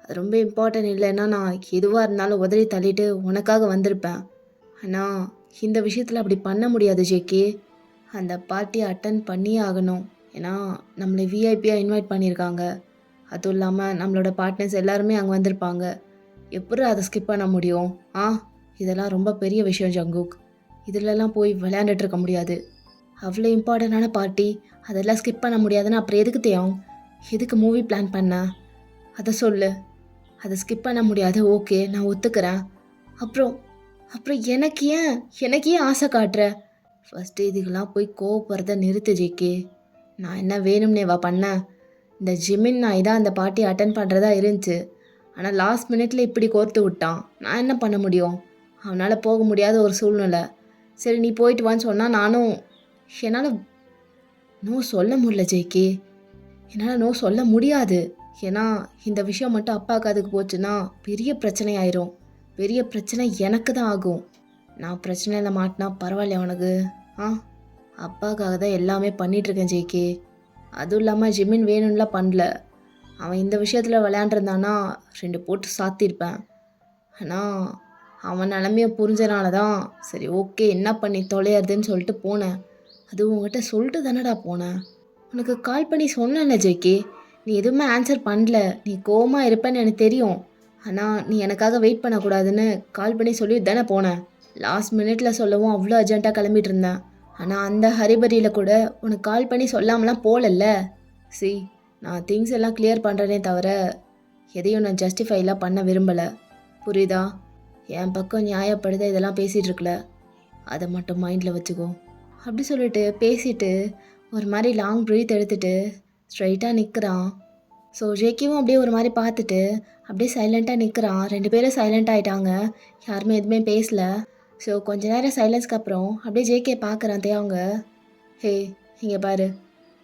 அது ரொம்ப இம்பார்ட்டன்ட் இல்லைன்னா நான் எதுவாக இருந்தாலும் உதறி தள்ளிட்டு உனக்காக வந்திருப்பேன். ஆனால் இந்த விஷயத்தில் அப்படி பண்ண முடியாது ஜேகே. அந்த பார்ட்டியை அட்டன் பண்ணியே ஆகணும். ஏன்னா நம்மளை விஐபியாக இன்வைட் பண்ணியிருக்காங்க. அதுவும் இல்லாமல் நம்மளோட பார்ட்னர்ஸ் எல்லாருமே அங்கே வந்திருப்பாங்க. எப்படி அதை ஸ்கிப் பண்ண முடியும்? இதெல்லாம் ரொம்ப பெரிய விஷயம் ஜங்குக். இதிலெல்லாம் போய் விளையாண்டுட்டு இருக்க முடியாது. அவ்வளோ இம்பார்ட்டண்டான பார்ட்டி, அதெல்லாம் ஸ்கிப் பண்ண முடியாதுன்னு அப்புறம் எதுக்கு தேவும்? எதுக்கு மூவி பிளான் பண்ண? அதை சொல்லு. அதை ஸ்கிப் பண்ண முடியாது, ஓகே, நான் ஒத்துக்கிறேன். அப்புறம் அப்புறம் எனக்கு ஏன் ஆசை காட்டுற? ஃபஸ்ட்டு இதுக்கெல்லாம் போய் கோவப்படுறத நிறுத்து ஜேகே. நான் என்ன வேணும்னேவா பண்ணேன்? இந்த ஜிமின் நாய் தான் அந்த பார்ட்டியை அட்டன் பண்ணுறதா இருந்துச்சு. ஆனால் லாஸ்ட் மினிட்ல இப்படி கோர்த்து விட்டான். நான் என்ன பண்ண முடியும்? அவனால் போக முடியாத ஒரு சூழ்நிலை. சரி நீ போயிட்டு வான்னு சொன்னால் நானும் என்னால் நோ சொல்ல முடியல ஜேகே. என்னால் நோ சொல்ல முடியாது. ஏன்னா இந்த விஷயம் மட்டும் அப்பாவுக்கு அதுக்கு போச்சுன்னா பெரிய பிரச்சனை ஆயிரும். பெரிய பிரச்சனை எனக்கு தான் ஆகும். நான் பிரச்சனையில் மாட்டினா பரவாயில்ல உனக்கு? அப்பாவுக்காக தான் எல்லாமே பண்ணிகிட்ருக்கேன் ஜேகே. அதுவும் இல்லாமல் ஜிமின் வேணும்லாம் பண்ணல. அவன் இந்த விஷயத்தில் விளையாண்டுருந்தானா 2 போட்டு சாத்தியிருப்பேன். ஆனால் அவன் நிலமையை புரிஞ்சனால தான் சரி ஓகே என்ன பண்ணி தொலையறதுன்னு சொல்லிட்டு போனேன். அது உங்ககிட்ட சொல்லிட்டு தானடா போனேன். உனக்கு கால் பண்ணி சொன்னேன்ல ஜேகே. நீ எதுவுமே ஆன்சர் பண்ணல. நீ கோவமாக இருப்பேன்னு எனக்கு தெரியும். ஆனால் நீ எனக்காக வெயிட் பண்ணக்கூடாதுன்னு கால் பண்ணி சொல்லிட்டு தானே போனேன். லாஸ்ட் மினிட்ல சொல்லவும் அவ்வளோ அர்ஜென்ட்டாக கிளம்பிட்டு இருந்தேன். ஆனால் அந்த ஹரிபரியில் கூட உனக்கு கால் பண்ணி சொல்லாமலாம் போகலல்ல. நான் திங்ஸ் எல்லாம் கிளியர் பண்ணுறேனே தவிர எதையும் நான் ஜஸ்டிஃபைலாம் பண்ண விரும்பலை. புரியுதா? என் பக்கம் நியாயப்படுத்த இதெல்லாம் பேசிகிட்டு இருக்கல. அதை மட்டும் மைண்டில் வச்சுக்கோ. அப்படி சொல்லிட்டு பேசிட்டு ஒரு மாதிரி லாங் ப்ரீத் எடுத்துகிட்டு ஸ்ட்ரைட்டாக நிற்கிறான். ஸோ ஜேக்கியும் அப்படியே ஒரு மாதிரி பார்த்துட்டு அப்படியே சைலண்ட்டாக நிற்கிறான். 2 பேரும் சைலண்ட் ஆகிட்டாங்க. யாருமே எதுவுமே பேசலை. ஸோ கொஞ்ச நேரம் சைலன்ஸ்க்கு அப்புறம் அப்படியே ஜேகே பார்க்குறான் தேவங்க. ஹே, இங்கே பாரு,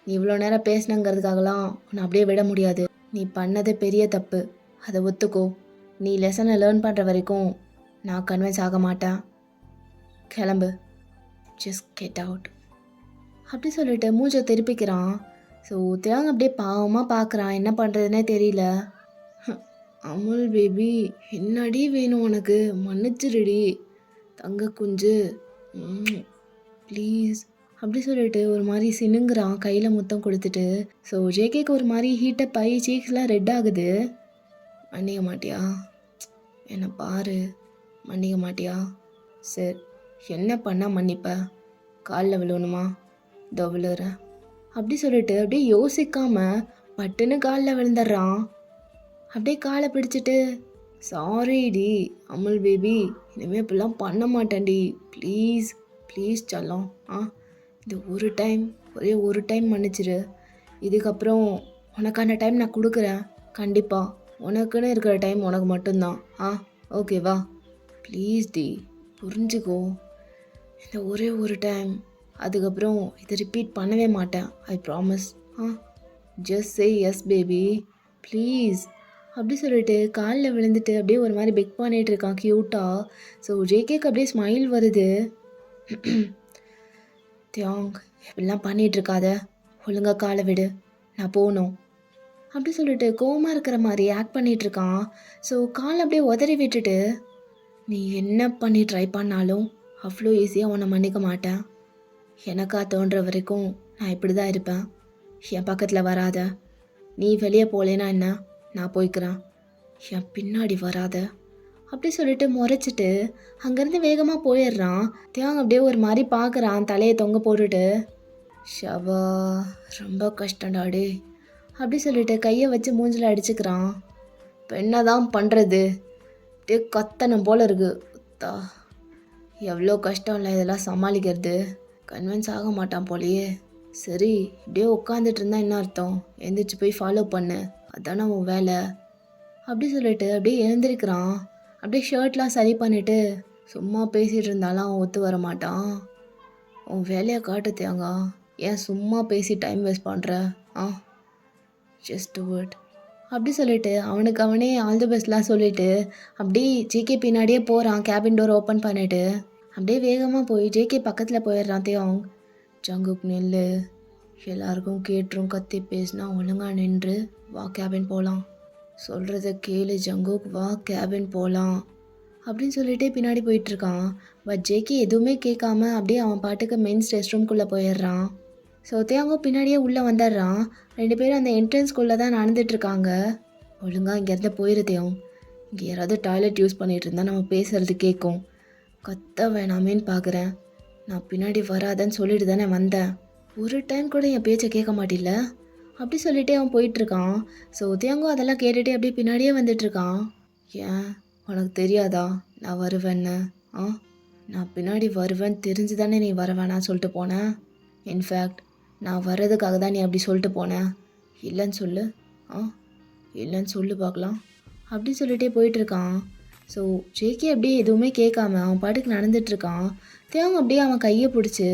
நீ இவ்வளோ நேரம் பேசினங்கிறதுக்காகலாம் உன்னை அப்படியே விட முடியாது. நீ பண்ணது பெரிய தப்பு, அதை ஒத்துக்கோ. நீ லெசனை லேர்ன் பண்ணுற வரைக்கும் நான் கன்வின்ஸ் ஆக மாட்டேன். கிளம்பு, ஜஸ்ட் கெட் அவுட். அப்படி சொல்லிட்டு மூஞ்சை திருப்பிக்கிறான். ஸோ தேவங்க அப்படியே பாவமாக பார்க்குறான். என்ன பண்ணுறதுனே தெரியல. அமுல் பேபி, என்னடி வேணும் உனக்கு? மன்னிச்சிருடி தங்க குஞ்சு, ப்ளீஸ். அப்படி சொல்லிட்டு ஒரு மாதிரி சினுங்குறான் கையில் முத்தம் கொடுத்துட்டு. ஸோ ஜேகேக்கு ஒரு மாதிரி ஹீட்டப் ஆகி சீக்ஸ்லாம் ரெட் ஆகுது. மன்னிக்க மாட்டியா? என்னை பாரு, மன்னிக்க மாட்டியா? சரி, என்ன பண்ணால் மன்னிப்ப? காலில் விழுவணுமா? இதோ விழுறேன். அப்படி சொல்லிட்டு அப்படியே யோசிக்காம பட்டுன்னு காலில் விழுந்துடுறான். அப்படியே காலை பிடிச்சிட்டு சாரிடி அமுல் பேபி, இனிமேல் இப்படிலாம் பண்ண மாட்டேன்டி, ப்ளீஸ் ப்ளீஸ் செல்லம். இது ஒரே ஒரு டைம் மன்னிச்சிரு. இதுக்கப்புறம் உனக்கான டைம் நான் கொடுக்குறேன். கண்டிப்பாக உனக்குன்னு இருக்கிற டைம் உனக்கு மட்டும்தான். ஓகேவா? ப்ளீஸ் டி, புரிஞ்சுக்கோ. இந்த ஒரே ஒரு டைம், அதுக்கப்புறம் இதை ரிப்பீட் பண்ணவே மாட்டேன். I promise. Just say yes baby, please. அப்படி சொல்லிட்டு காலில் விழுந்துட்டு அப்படியே ஒரு மாதிரி பெக் பண்ணிகிட்டு இருக்கான் க்யூட்டாக. ஸோ ஜேகேக்கு அப்படியே ஸ்மைல் வருது. தியாங், இப்படிலாம் பண்ணிகிட்ருக்காத, ஒழுங்காக காலை விடு, நான் போகணும். அப்படி சொல்லிட்டு கோவமாக இருக்கிற மாதிரி ஆக்ட் பண்ணிகிட்ருக்கான். ஸோ காலை அப்படியே உதறி விட்டுட்டு, நீ என்ன பண்ணி ட்ரை பண்ணாலும் அவ்வளோ ஈஸியாக உன்னை மன்னிக்க மாட்டேன். எனக்கா தோன்ற வரைக்கும் நான் இப்படி தான் இருப்பேன். என் பக்கத்தில் வராத, நீ வெளியே போகலேன்னா என்ன, நான் போய்க்கிறேன், என் பின்னாடி வராத அப்படி சொல்லிட்டு முறைச்சிட்டு அங்கேருந்து வேகமாக போயிடுறான். தியாங் அப்படியே ஒரு மாதிரி பார்க்குறான் தலையை தொங்க போட்டுட்டு. ஷவா ரொம்ப கஷ்டம்டாடே அப்படி சொல்லிட்டு கையை வச்சு மூஞ்சில் அடிச்சுக்கிறான். இப்போ என்ன தான் பண்ணுறது, அப்படியே கத்தனம் போல் இருக்கு. தா எவ்வளோ கஷ்டம் இல்லை இதெல்லாம் சமாளிக்கிறது. கன்வின்ஸ் ஆக மாட்டான் போலையே. சரி இப்படியே உட்காந்துட்டு இருந்தா என்ன அர்த்தம், எந்திரிச்சு போய் ஃபாலோ பண்ணு, அதானே உன் வேலை அப்படி சொல்லிட்டு அப்படியே எழுந்திருக்கிறான். அப்படியே ஷர்ட்லாம் சரி பண்ணிவிட்டு சும்மா பேசிகிட்டு இருந்தாலும் அவன் ஒத்து வர மாட்டான். உன் வேலையை காட்டு தேங்கா, ஏன் சும்மா பேசி டைம் வேஸ்ட் பண்ணுற, ஜஸ்ட் டு இட் அப்படி சொல்லிட்டு அவனுக்கு அவனே ஆல் தி பெஸ்ட்லாம் சொல்லிவிட்டு அப்படி ஜேகே பின்னாடியே போகிறான். கேபின் டோர் ஓப்பன் பண்ணிவிட்டு அப்படியே வேகமாக போய் ஜேகே பக்கத்தில் போயிடுறான். தியாங் ஜங்குக் நில்லு, எல்லாருக்கும் கேட்டுரும் கத்தி பேசினா ஒழுங்காக நின்று வா கேபின் போகலாம், சொல்கிறத கேளு ஜங்குக், வா கேபின் போகலாம் அப்படின்னு சொல்லிட்டே பின்னாடி போயிட்டுருக்கான். பட் ஜேகே எதுவுமே கேட்காம அப்படியே அவன் பாட்டுக்கு மெயின்ஸ் ரெஸ்ட் ரூம்குள்ளே போயிடுறான். ஸோ தேங்கோ பின்னாடியே உள்ளே வந்துடுறான். 2 பேரும் அந்த என்ட்ரன்ஸ்குள்ளே தான் நடந்துட்டுருக்காங்க. ஒழுங்காக இங்கேருந்து போயிருந்தேன், இங்கே யாராவது டாய்லெட் யூஸ் பண்ணிகிட்டு இருந்தால் நம்ம பேசுகிறது கேட்கும், கத்த வேணாமேன்னு பார்க்குறேன், நான் பின்னாடி வராதன்னு சொல்லிட்டு தானே வந்தேன், ஒரு டைம் கூட என் பேச்சை கேட்க மாட்டில்ல அப்படி சொல்லிகிட்டே அவன் போயிட்டுருக்கான். ஸோ தேங்கோ அதெல்லாம் கேட்டுகிட்டே அப்படியே பின்னாடியே வந்துட்டுருக்கான். ஏன் உனக்கு தெரியாதா நான் வருவேன்னு, நான் பின்னாடி வருவேன்னு தெரிஞ்சு தானே நீ வர வேணான்னு சொல்லிட்டு போனேன். இன்ஃபேக்ட் நான் வர்றதுக்காக தான் நீ அப்படி சொல்லிட்டு போனேன், இல்லைன்னு சொல்லு, இல்லைன்னு சொல்லு பார்க்கலாம் அப்படி சொல்லிகிட்டே போயிட்டுருக்கான். ஸோ ஜேகே அப்படியே எதுவுமே கேட்காம அவன் பாட்டுக்கு நடந்துட்டுருக்கான். தேவங்க அப்படியே அவன் கையை பிடிச்சி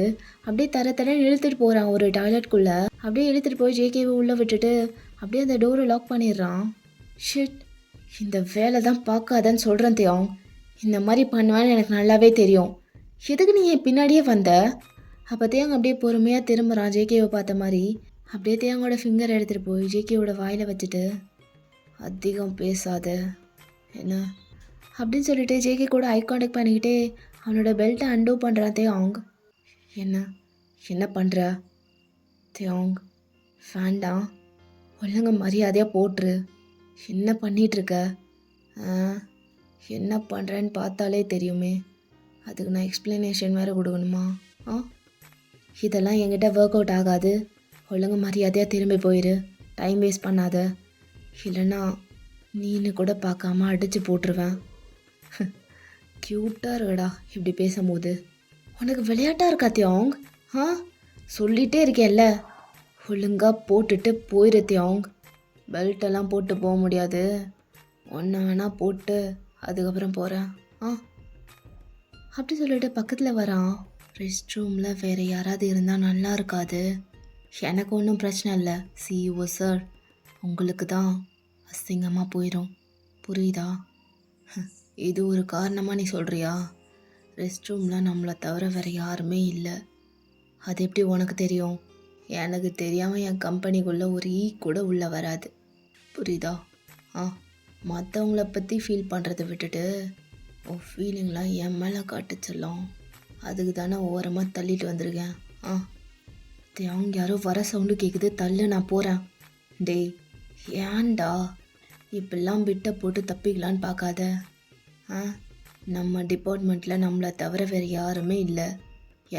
அப்படியே தரன்னு இழுத்துட்டு போகிறான் ஒரு டாய்லெட்குள்ளே. அப்படியே இழுத்துட்டு போய் ஜேகேவை உள்ளே விட்டுட்டு அப்படியே அந்த டோரை லாக் பண்ணிடுறான். ஷிட், இந்த வேலை தான் பார்க்காதன்னு சொல்கிறேன் தேவங், இந்த மாதிரி பண்ணுவேன்னு எனக்கு நல்லாவே தெரியும், எதுக்கு நீ என் பின்னாடியே வந்த. அப்போ தேவங்க அப்படியே பொறுமையாக திரும்புகிறான் ஜேகேவை பார்த்த மாதிரி. அப்படியே தேவங்கோட ஃபிங்கர் எடுத்துகிட்டு போய் ஜேகேவோட வாயில் வச்சுட்டு அதிகம் பேசாத என்ன அப்படின்னு சொல்லிட்டு ஜேகே கூட ஐ கான்டாக்ட் பண்ணிக்கிட்டே அவனோட பெல்ட்டை அண்டோ பண்ணுறான் தேவங். என்ன பண்ணுற தேவங், வேண்டாம், ஒழுங்க மரியாதையாக போட்டுரு, என்ன பண்ணிகிட்ருக்க, என்ன பண்ணுறேன்னு பார்த்தாலே தெரியுமே, அதுக்கு நான் எக்ஸ்ப்ளனேஷன் வேறு கொடுக்கணுமா, இதெல்லாம் என்கிட்ட ஒர்க் அவுட் ஆகாது, ஒழுங்கு மரியாதையாக திரும்பி போயிரு, டைம் வேஸ்ட் பண்ணாத, இல்லைன்னா நீன்னு கூட பார்க்காம அடித்து போட்டுருவேன். க்யூட்டாக இருக்கடா இப்படி பேசும்போது, உனக்கு விளையாட்டாக இருக்கா தியோங், சொல்லிகிட்டே இருக்கேல்ல, ஒழுங்காக போட்டுட்டு போயிரு தியோங், பெல்ட்டெல்லாம் போட்டு போக முடியாது, ஒன்று வேணால் போட்டு அதுக்கப்புறம் போகிறேன் அப்படி சொல்லிட்டு பக்கத்தில் வரான். ரெஸ்ட் ரூமில் வேறு யாராவது இருந்தால் நல்லா இருக்காது, எனக்கு ஒன்றும் பிரச்சனை இல்லை, சிஇஓ சார், உங்களுக்கு தான் அசிங்கமாக போயிடும், புரியுதா, இது ஒரு காரணமாக நீ சொல்கிறியா, ரெஸ்ட் ரூமில் நம்மளை தவிர வேறு யாருமே இல்லை, அது எப்படி உனக்கு தெரியும், எனக்கு தெரியாமல் என் கம்பெனிக்குள்ளே ஒரு கூட உள்ளே வராது, புரியுதா, மற்றவங்கள பற்றி ஃபீல் பண்ணுறதை விட்டுட்டு உன் ஃபீலிங்லாம் என் மேலே காட்டுச்செல்லாம், அதுக்கு தானே ஓரமாக தள்ளிட்டு வந்திருக்கேன். அவங்க யாரோ வர சவுண்டு கேட்குது, தள்ளு நான் போகிறேன். டேய் ஏன்டா இப்பெல்லாம் விட்ட போட்டு தப்பிக்கலான்னு பார்க்காத, நம்ம டிபார்ட்மெண்ட்டில் நம்மளை தவிர வேறு யாருமே இல்லை,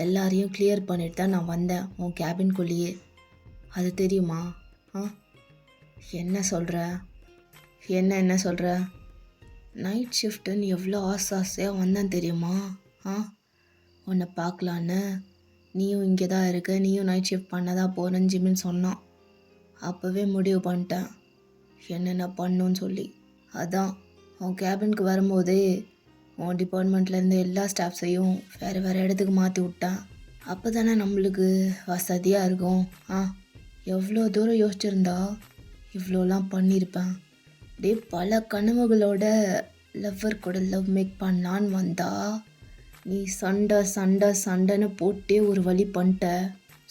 எல்லாரையும் கிளியர் பண்ணிட்டு தான் நான் வந்தேன் உன் கேபின்குள்ளேயே, அது தெரியுமா, என்ன சொல்கிற, என்ன சொல்கிற, நைட் ஷிஃப்ட்டுன்னு எவ்வளோ ஆசையாக வந்தேன் தெரியுமா, உன்னை பார்க்கலான்னு, நீயும் இங்கே தான் இருக்க, நீயும் நைட் ஷிஃப்ட் பண்ணதான் போகிறேன்னு ஜிம்மின்னு சொன்னான், அப்போவே முடிவு பண்ணிட்டேன் என்னென்ன பண்ணுன்னு சொல்லி, அதான் உன் கேபினுக்கு வரும்போதே உன் டிபார்ட்மெண்ட்லேருந்து எல்லா ஸ்டாஃப்ஸையும் வேறு இடத்துக்கு மாற்றி விட்டேன், அப்போ தானே நம்மளுக்கு வசதியாக இருக்கும், எவ்வளோ தூரம் யோசிச்சிருந்தா இவ்வளோலாம் பண்ணியிருப்பேன், அப்படியே பல கனவுகளோட லவ்வர் கூட லவ் மேக் பண்ணான்னு வந்தா நீ சண்டைன்னு போட்டே ஒரு வழி பண்ணிட்ட.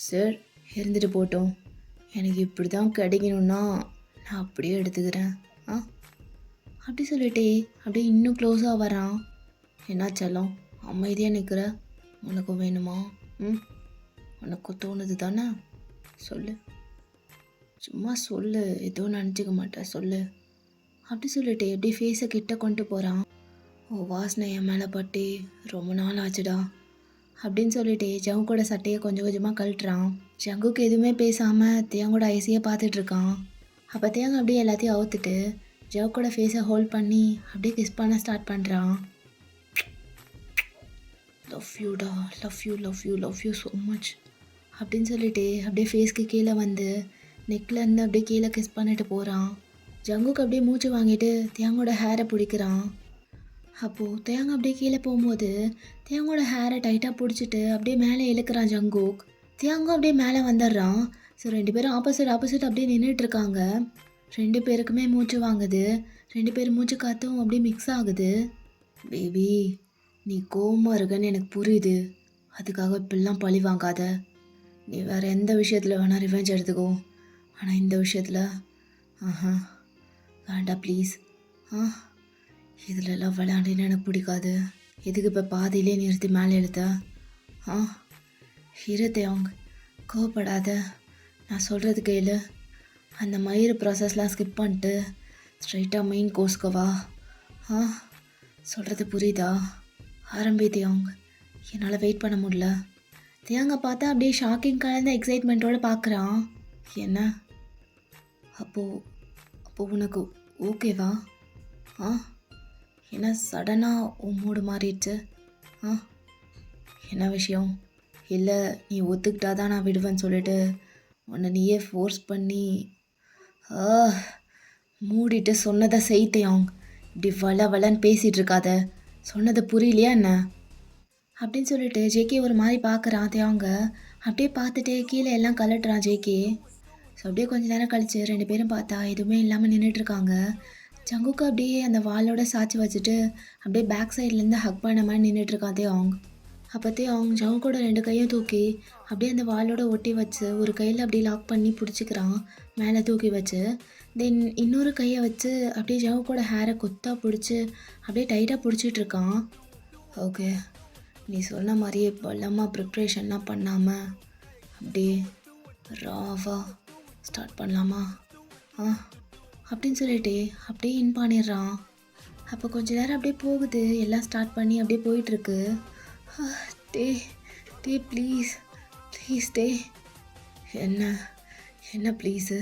சார் இருந்துட்டு போட்டோம், எனக்கு இப்படி தான் கிடைக்கணும்னா நான் அப்படியே எடுத்துக்கிறேன் அப்படி சொல்லிட்டே அப்படியே இன்னும் க்ளோஸாக வரான். என்னாச்செல்லாம் அமைதியாக நிற்கிற, உனக்கும் வேணுமா, உனக்கு தோணுது தானே சொல்லு. சும்மா சொல்லு, எதுவும் நினச்சிக்க மாட்டேன் சொல்லு. அப்படி சொல்லிட்டு எப்படி ஃபேஸை கிட்ட கொண்டு போகிறான். ஓ வாசனை என் மேலே பட்டு ரொம்ப நாள் ஆச்சுடா அப்படின்னு சொல்லிட்டு ஜங்குக்கோட சட்டையை கொஞ்சம் கொஞ்சமாக கழட்டுறான். ஜங்குக்கு எதுவுமே பேசாமல் தேங்கோட ஐஸையே பார்த்துட்டு இருக்கான். அப்போ தேங்க அப்படியே எல்லாத்தையும் அவுத்துட்டு ஜங்குக்கோட ஃபேஸை ஹோல்ட் பண்ணி அப்படியே கிஸ் பண்ண ஸ்டார்ட் பண்ணுறான். லவ் யூடா, லவ் யூ ஸோ மச் அப்படின்னு சொல்லிட்டு அப்படியே ஃபேஸ்க்கு கீழே வந்து நெக்லேருந்து அப்படியே கீழே கிஸ் பண்ணிட்டு போகிறான். ஜங்குக்கு அப்படியே மூச்சு வாங்கிட்டு தேங்கோட ஹேரை பிடிக்கிறான். அப்போது தேங்க அப்படியே கீழே போகும்போது தேங்கோட ஹேரை டைட்டாக பிடிச்சிட்டு அப்படியே மேலே இழுக்கிறான் ஜங்குக். தேங்கும் அப்படியே மேலே வந்துடுறான். ஸோ 2 பேரும் ஆப்போசிட் அப்படியே நின்றுட்டுருக்காங்க. 2 பேருக்குமே மூச்சு வாங்குது. 2 பேர் மூச்சு காற்றும் அப்படியே மிக்ஸ் ஆகுது. பேபி நீ கோவமாக இருக்கன்னு எனக்கு புரியுது. அதுக்காக இப்படிலாம் பழி வாங்காத. நீ வேறு எந்த விஷயத்தில் வேணால் ரிவெஞ்ச் எடுத்துக்கோ. ஆனால் இந்த விஷயத்தில் வேண்டாம் ப்ளீஸ். இதிலெல்லாம் விளையாண்டின்னு எனக்கு பிடிக்காது. எதுக்கு இப்போ பாதியிலே நிறுத்தி மேலே எழுத்த? அவங்க கோவப்படாத, நான் சொல்கிறது கேளு. அந்த மயிறு ப்ராசஸ்லாம் ஸ்கிப் பண்ணிட்டு ஸ்ட்ரைட்டாக மெயின் கோர்ஸ்க்கு வா. சொல்கிறது புரியுதா? ஆரம்பி அவங்க என்னால் வெயிட் பண்ண முடியல. தேங்க பார்த்தா அப்படியே ஷாக்கிங் கலந்த எக்ஸைட்மெண்ட்டோடு பார்க்குறான். என்ன அப்போது உனக்கு ஓகேவா? என்ன சடனாக உன் மூடு மாறிடுச்சு? என்ன விஷயம்? இல்லை நீ ஒத்துக்கிட்டா தான் நான் விடுவேன்னு சொல்லிட்டு உன்னை நீயே ஃபோர்ஸ் பண்ணி மூடிட்டு சொன்னதை செய்தேன். இப்படி வளன்னு பேசிகிட்டு இருக்காத. சொன்னதை புரியலையா என்ன அப்படின்னு சொல்லிட்டு ஜேகே ஒரு மாதிரி பார்க்குறான். தேவங்க அப்படியே பார்த்துட்டே கீழே எல்லாம் கலட்டுறான் ஜேகே. ஸோ அப்படியே கொஞ்சம் நேரம் கழிச்சு 2 பேரும் பார்த்தா எதுவுமே இல்லாமல் நின்றுட்டுருக்காங்க. ஜங்குக்கு அப்படியே அந்த வாலோட சாய்ச்சி வச்சுட்டு அப்படியே பேக் சைட்லேருந்து ஹக் பண்ண மாதிரி நின்றுட்டுருக்கான் தேவாங். அப்போத்தே அவங்க ஜங்குக்கோட 2 கையும் தூக்கி அப்படியே அந்த வாலோட ஒட்டி வச்சு ஒரு கையில் அப்படியே லாக் பண்ணி பிடிச்சிக்கிறான் மேலே தூக்கி வச்சு. தென் இன்னொரு கையை வச்சு அப்படியே ஜங்குக்கோட ஹேரை கொத்தாக பிடிச்சி அப்படியே டைட்டாக பிடிச்சிட்ருக்கான். ஓகே நீ சொன்ன மாதிரியே பலமாக ப்ரிப்ரேஷன்லாம் பண்ணாமல் அப்படியே ராவாக ஸ்டார்ட் பண்ணலாமா? அப்படின்னு சொல்லிட்டு அப்படியே இன் பண்ணிடுறான். அப்போ கொஞ்ச நேரம் அப்படியே போகுது. எல்லாம் ஸ்டார்ட் பண்ணி அப்படியே போயிட்டுருக்கு. டே ப்ளீஸ் டே. என்ன ப்ளீஸு?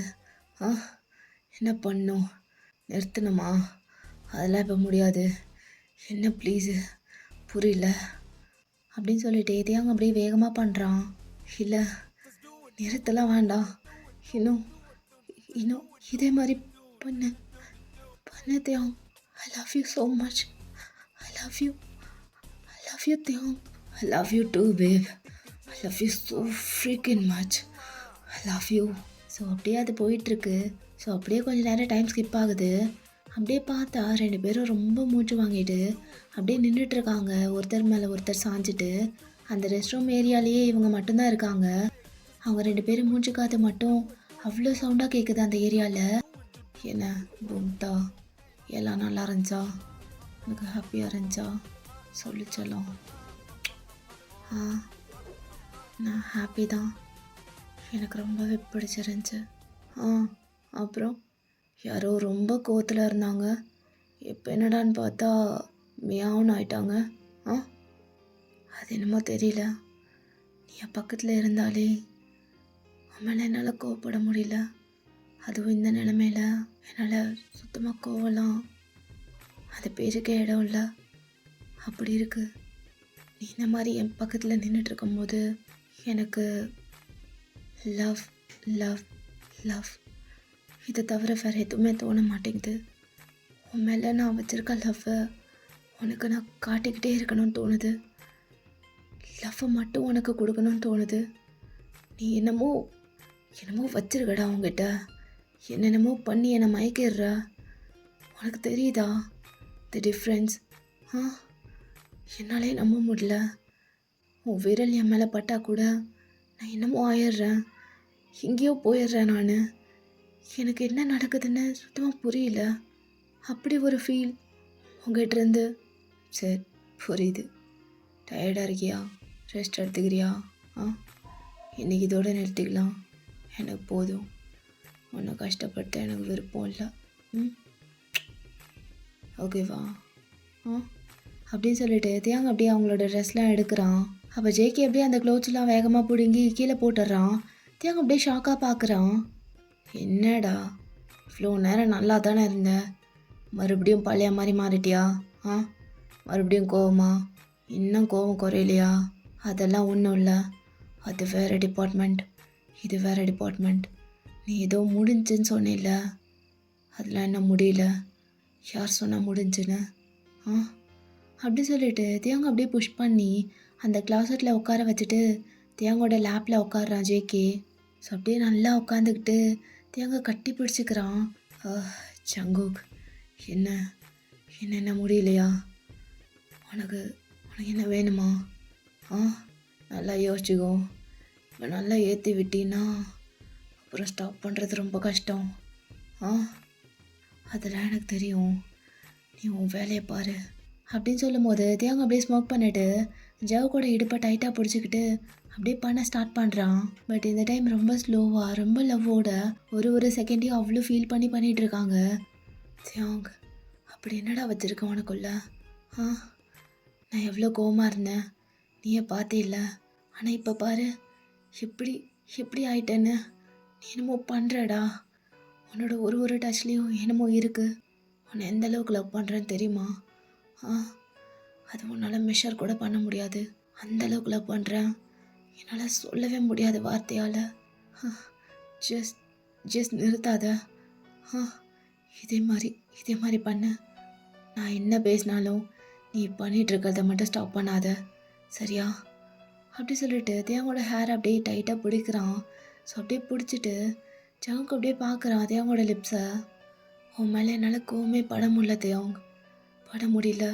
என்ன பண்ணும்? நிறுத்தணுமா? அதெல்லாம் இப்போ முடியாது. என்ன ப்ளீஸு புரியல அப்படின்னு சொல்லிட்டு தேங்க அப்படியே வேகமாக பண்ணுறான். இல்லை நிறுத்தலாம் வேண்டாம். இன்னும் இதே மாதிரி பண்ண Dev. I love you so much. I love you Dev. I love you too babe. I love you so freaking much. I love you. So அப்படியே அது போயிட்டுருக்கு. ஸோ அப்படியே கொஞ்சம் நேரம் டைம் ஸ்கிப் ஆகுது. அப்படியே பார்த்தா 2 பேரும் ரொம்ப மூச்சு வாங்கிட்டு அப்படியே நின்றுட்டுருக்காங்க. ஒருத்தர் மேலே ஒருத்தர் சாஞ்சிட்டு. அந்த ரெஸ்ட் ரூம் ஏரியாலேயே இவங்க மட்டும்தான் இருக்காங்க. அவங்க 2 பேரும் மூச்சு காற்று மட்டும் அவ்வளோ சவுண்டாக கேட்குது அந்த ஏரியாவில். என்ன பூம்தா எல்லாம் நல்லா இருந்துச்சா? எனக்கு ஹாப்பியாக இருந்துச்சா? சொல்லிச்சலாம். நான் ஹாப்பி தான். எனக்கு ரொம்பவே பிடிச்சிருந்துச்சு. அப்புறம் யாரோ ரொம்ப கோவத்தில் இருந்தாங்க. இப்போ என்னடான்னு பார்த்தா மியாவுன்னு ஆயிட்டாங்க. அது என்னமோ தெரியல. நீ என் பக்கத்தில் இருந்தாலே மேலே என்னால் கோவப்பட முடியல. அதுவும் இந்த நிலமையில என்னால் சுத்தமாக கோவலாம் அது பேருக்கே இடம் இல்லை. அப்படி இருக்கு நீ இந்த மாதிரி என் பக்கத்தில் நின்றுட்டு இருக்கும்போது எனக்கு லவ் லவ் லவ் இதை தவிர வேறு எதுவுமே தோண மாட்டேங்குது. உன் மேலே நான் வச்சுருக்க லவ்வை உனக்கு நான் காட்டிக்கிட்டே இருக்கணும்னு தோணுது. லவ்வை மட்டும் உனக்கு கொடுக்கணும்னு தோணுது. நீ என்னமோ வச்சிருக்கடா உங்ககிட்ட. என்னென்னமோ பண்ணி என்னை மயக்கிடுற. உனக்கு தெரியுதா தி டிஃப்ரென்ஸ்? என்னாலே நம்ப முடியல. உன் விரல் என் மேலே பட்டா கூட நான் என்னமோ ஆயிடுறேன். எங்கேயோ போயிடுறேன் நான். எனக்கு என்ன நடக்குதுன்னு சுத்தமாக புரியல. அப்படி ஒரு ஃபீல் உங்ககிட்ட இருந்து. சரி புரியுது. டயர்டாக இருக்கியா? ரெஸ்ட் எடுத்துக்கிறியா? இன்றைக்கி இதோடு நிறுத்திக்கலாம். எனக்கு போதும். உன்னை கஷ்டப்படுத்த எனக்கு விருப்பம் இல்லை. ம் ஓகேவா? ஆ அப்படின்னு சொல்லிட்டு தியாங் அப்படியே அவங்களோட ட்ரெஸ்லாம் எடுக்கிறான். அப்போ ஜேகே அப்படியே அந்த க்ளோத்ஸ்லாம் வேகமாக பிடுங்கி கீழே போட்டுடுறான். தியாங் அப்படியே ஷாக்காக பார்க்குறான். என்னடா இவ்வளோ நேரம் நல்லா தானே இருந்த, மறுபடியும் பழைய மாதிரி மாறிட்டியா? ஆ மறுபடியும் கோவமா? இன்னும் கோவம் குறையிலையா? அதெல்லாம் ஒன்றும் இல்லை, அது வேறு டிபார்ட்மெண்ட், இது வேறு டிபார்ட்மெண்ட். நீ ஏதோ முடிஞ்சுன்னு சொன்னில்ல, அதெல்லாம் என்ன முடியல. யார் சொன்னால் முடிஞ்சுன்னு? ஆ அப்படி சொல்லிட்டு தியாங்க அப்படியே புஷ் பண்ணி அந்த கிளாஸட்டில் உட்கார வச்சுட்டு தியாங்கோட லேப்பில் உட்காடுறான் ஜேகே. ஸோ அப்படியே நல்லா உட்காந்துக்கிட்டு தியாங்க கட்டி பிடிச்சிக்கிறான். ஜங்குக், என்ன என்ன முடியலையா? உனக்கு உனக்கு என்ன வேணுமா? ஆ நல்லா யோசிச்சுக்கோ. இப்போ நல்லா ஏற்றி விட்டின்னா அப்புறம் ஸ்டாப் பண்ணுறது ரொம்ப கஷ்டம். ஆ அதெல்லாம் எனக்கு தெரியும், நீ உன் வேலையை பாரு அப்படின்னு சொல்லும் போது தியாங்க அப்படியே ஸ்மோக் பண்ணிவிட்டு ஜவ் கூட இடுப்பை டைட்டாக பிடிச்சிக்கிட்டு அப்படியே பண்ண ஸ்டார்ட் பண்ணுறான். பட் இந்த டைம் ரொம்ப ஸ்லோவாக ரொம்ப லவ்வோட ஒரு செகண்டையும் அவ்வளோ ஃபீல் பண்ணிகிட்டு இருக்காங்க. தியாங், அப்படி என்னடா வச்சுருக்கேன் உனக்குள்ள? ஆ நான் எவ்வளோ கோவமாக இருந்தேன், நீயே பார்த்தே இல்லை. ஆனால் இப்போ பாரு எப்படி எப்படி ஆயிட்டேன்னு. நீ என்னமோ பண்ணுறடா, உன்னோட ஒரு டச்லேயும் என்னமோ இருக்குது. உன்னை எந்த அளவுக்கு லவ் பண்ணுறேன்னு தெரியுமா? அது உன்னால் மெஷர் கூட பண்ண முடியாது, அந்த அளவுக்கு லவ் பண்ணுறேன். என்னால் சொல்லவே முடியாத வார்த்தையால். ஜஸ்ட் நிறுத்தாத. இதே மாதிரி பண்ண. நான் என்ன பேசினாலும் நீ பண்ணிகிட்ருக்கிறத மட்டும் ஸ்டாப் பண்ணாத, சரியா? அப்படி சொல்லிட்டு தேவங்களோட ஹேர் அப்படியே டைட்டாக பிடிக்கிறான். ஸோ அப்படியே பிடிச்சிட்டு ஜவுக்கு அப்படியே பார்க்குறான் தேவங்களோட லிப்ஸை. உன் மேலே என்னால் கோவமே பட முடியல தேவங்க, பட முடியல.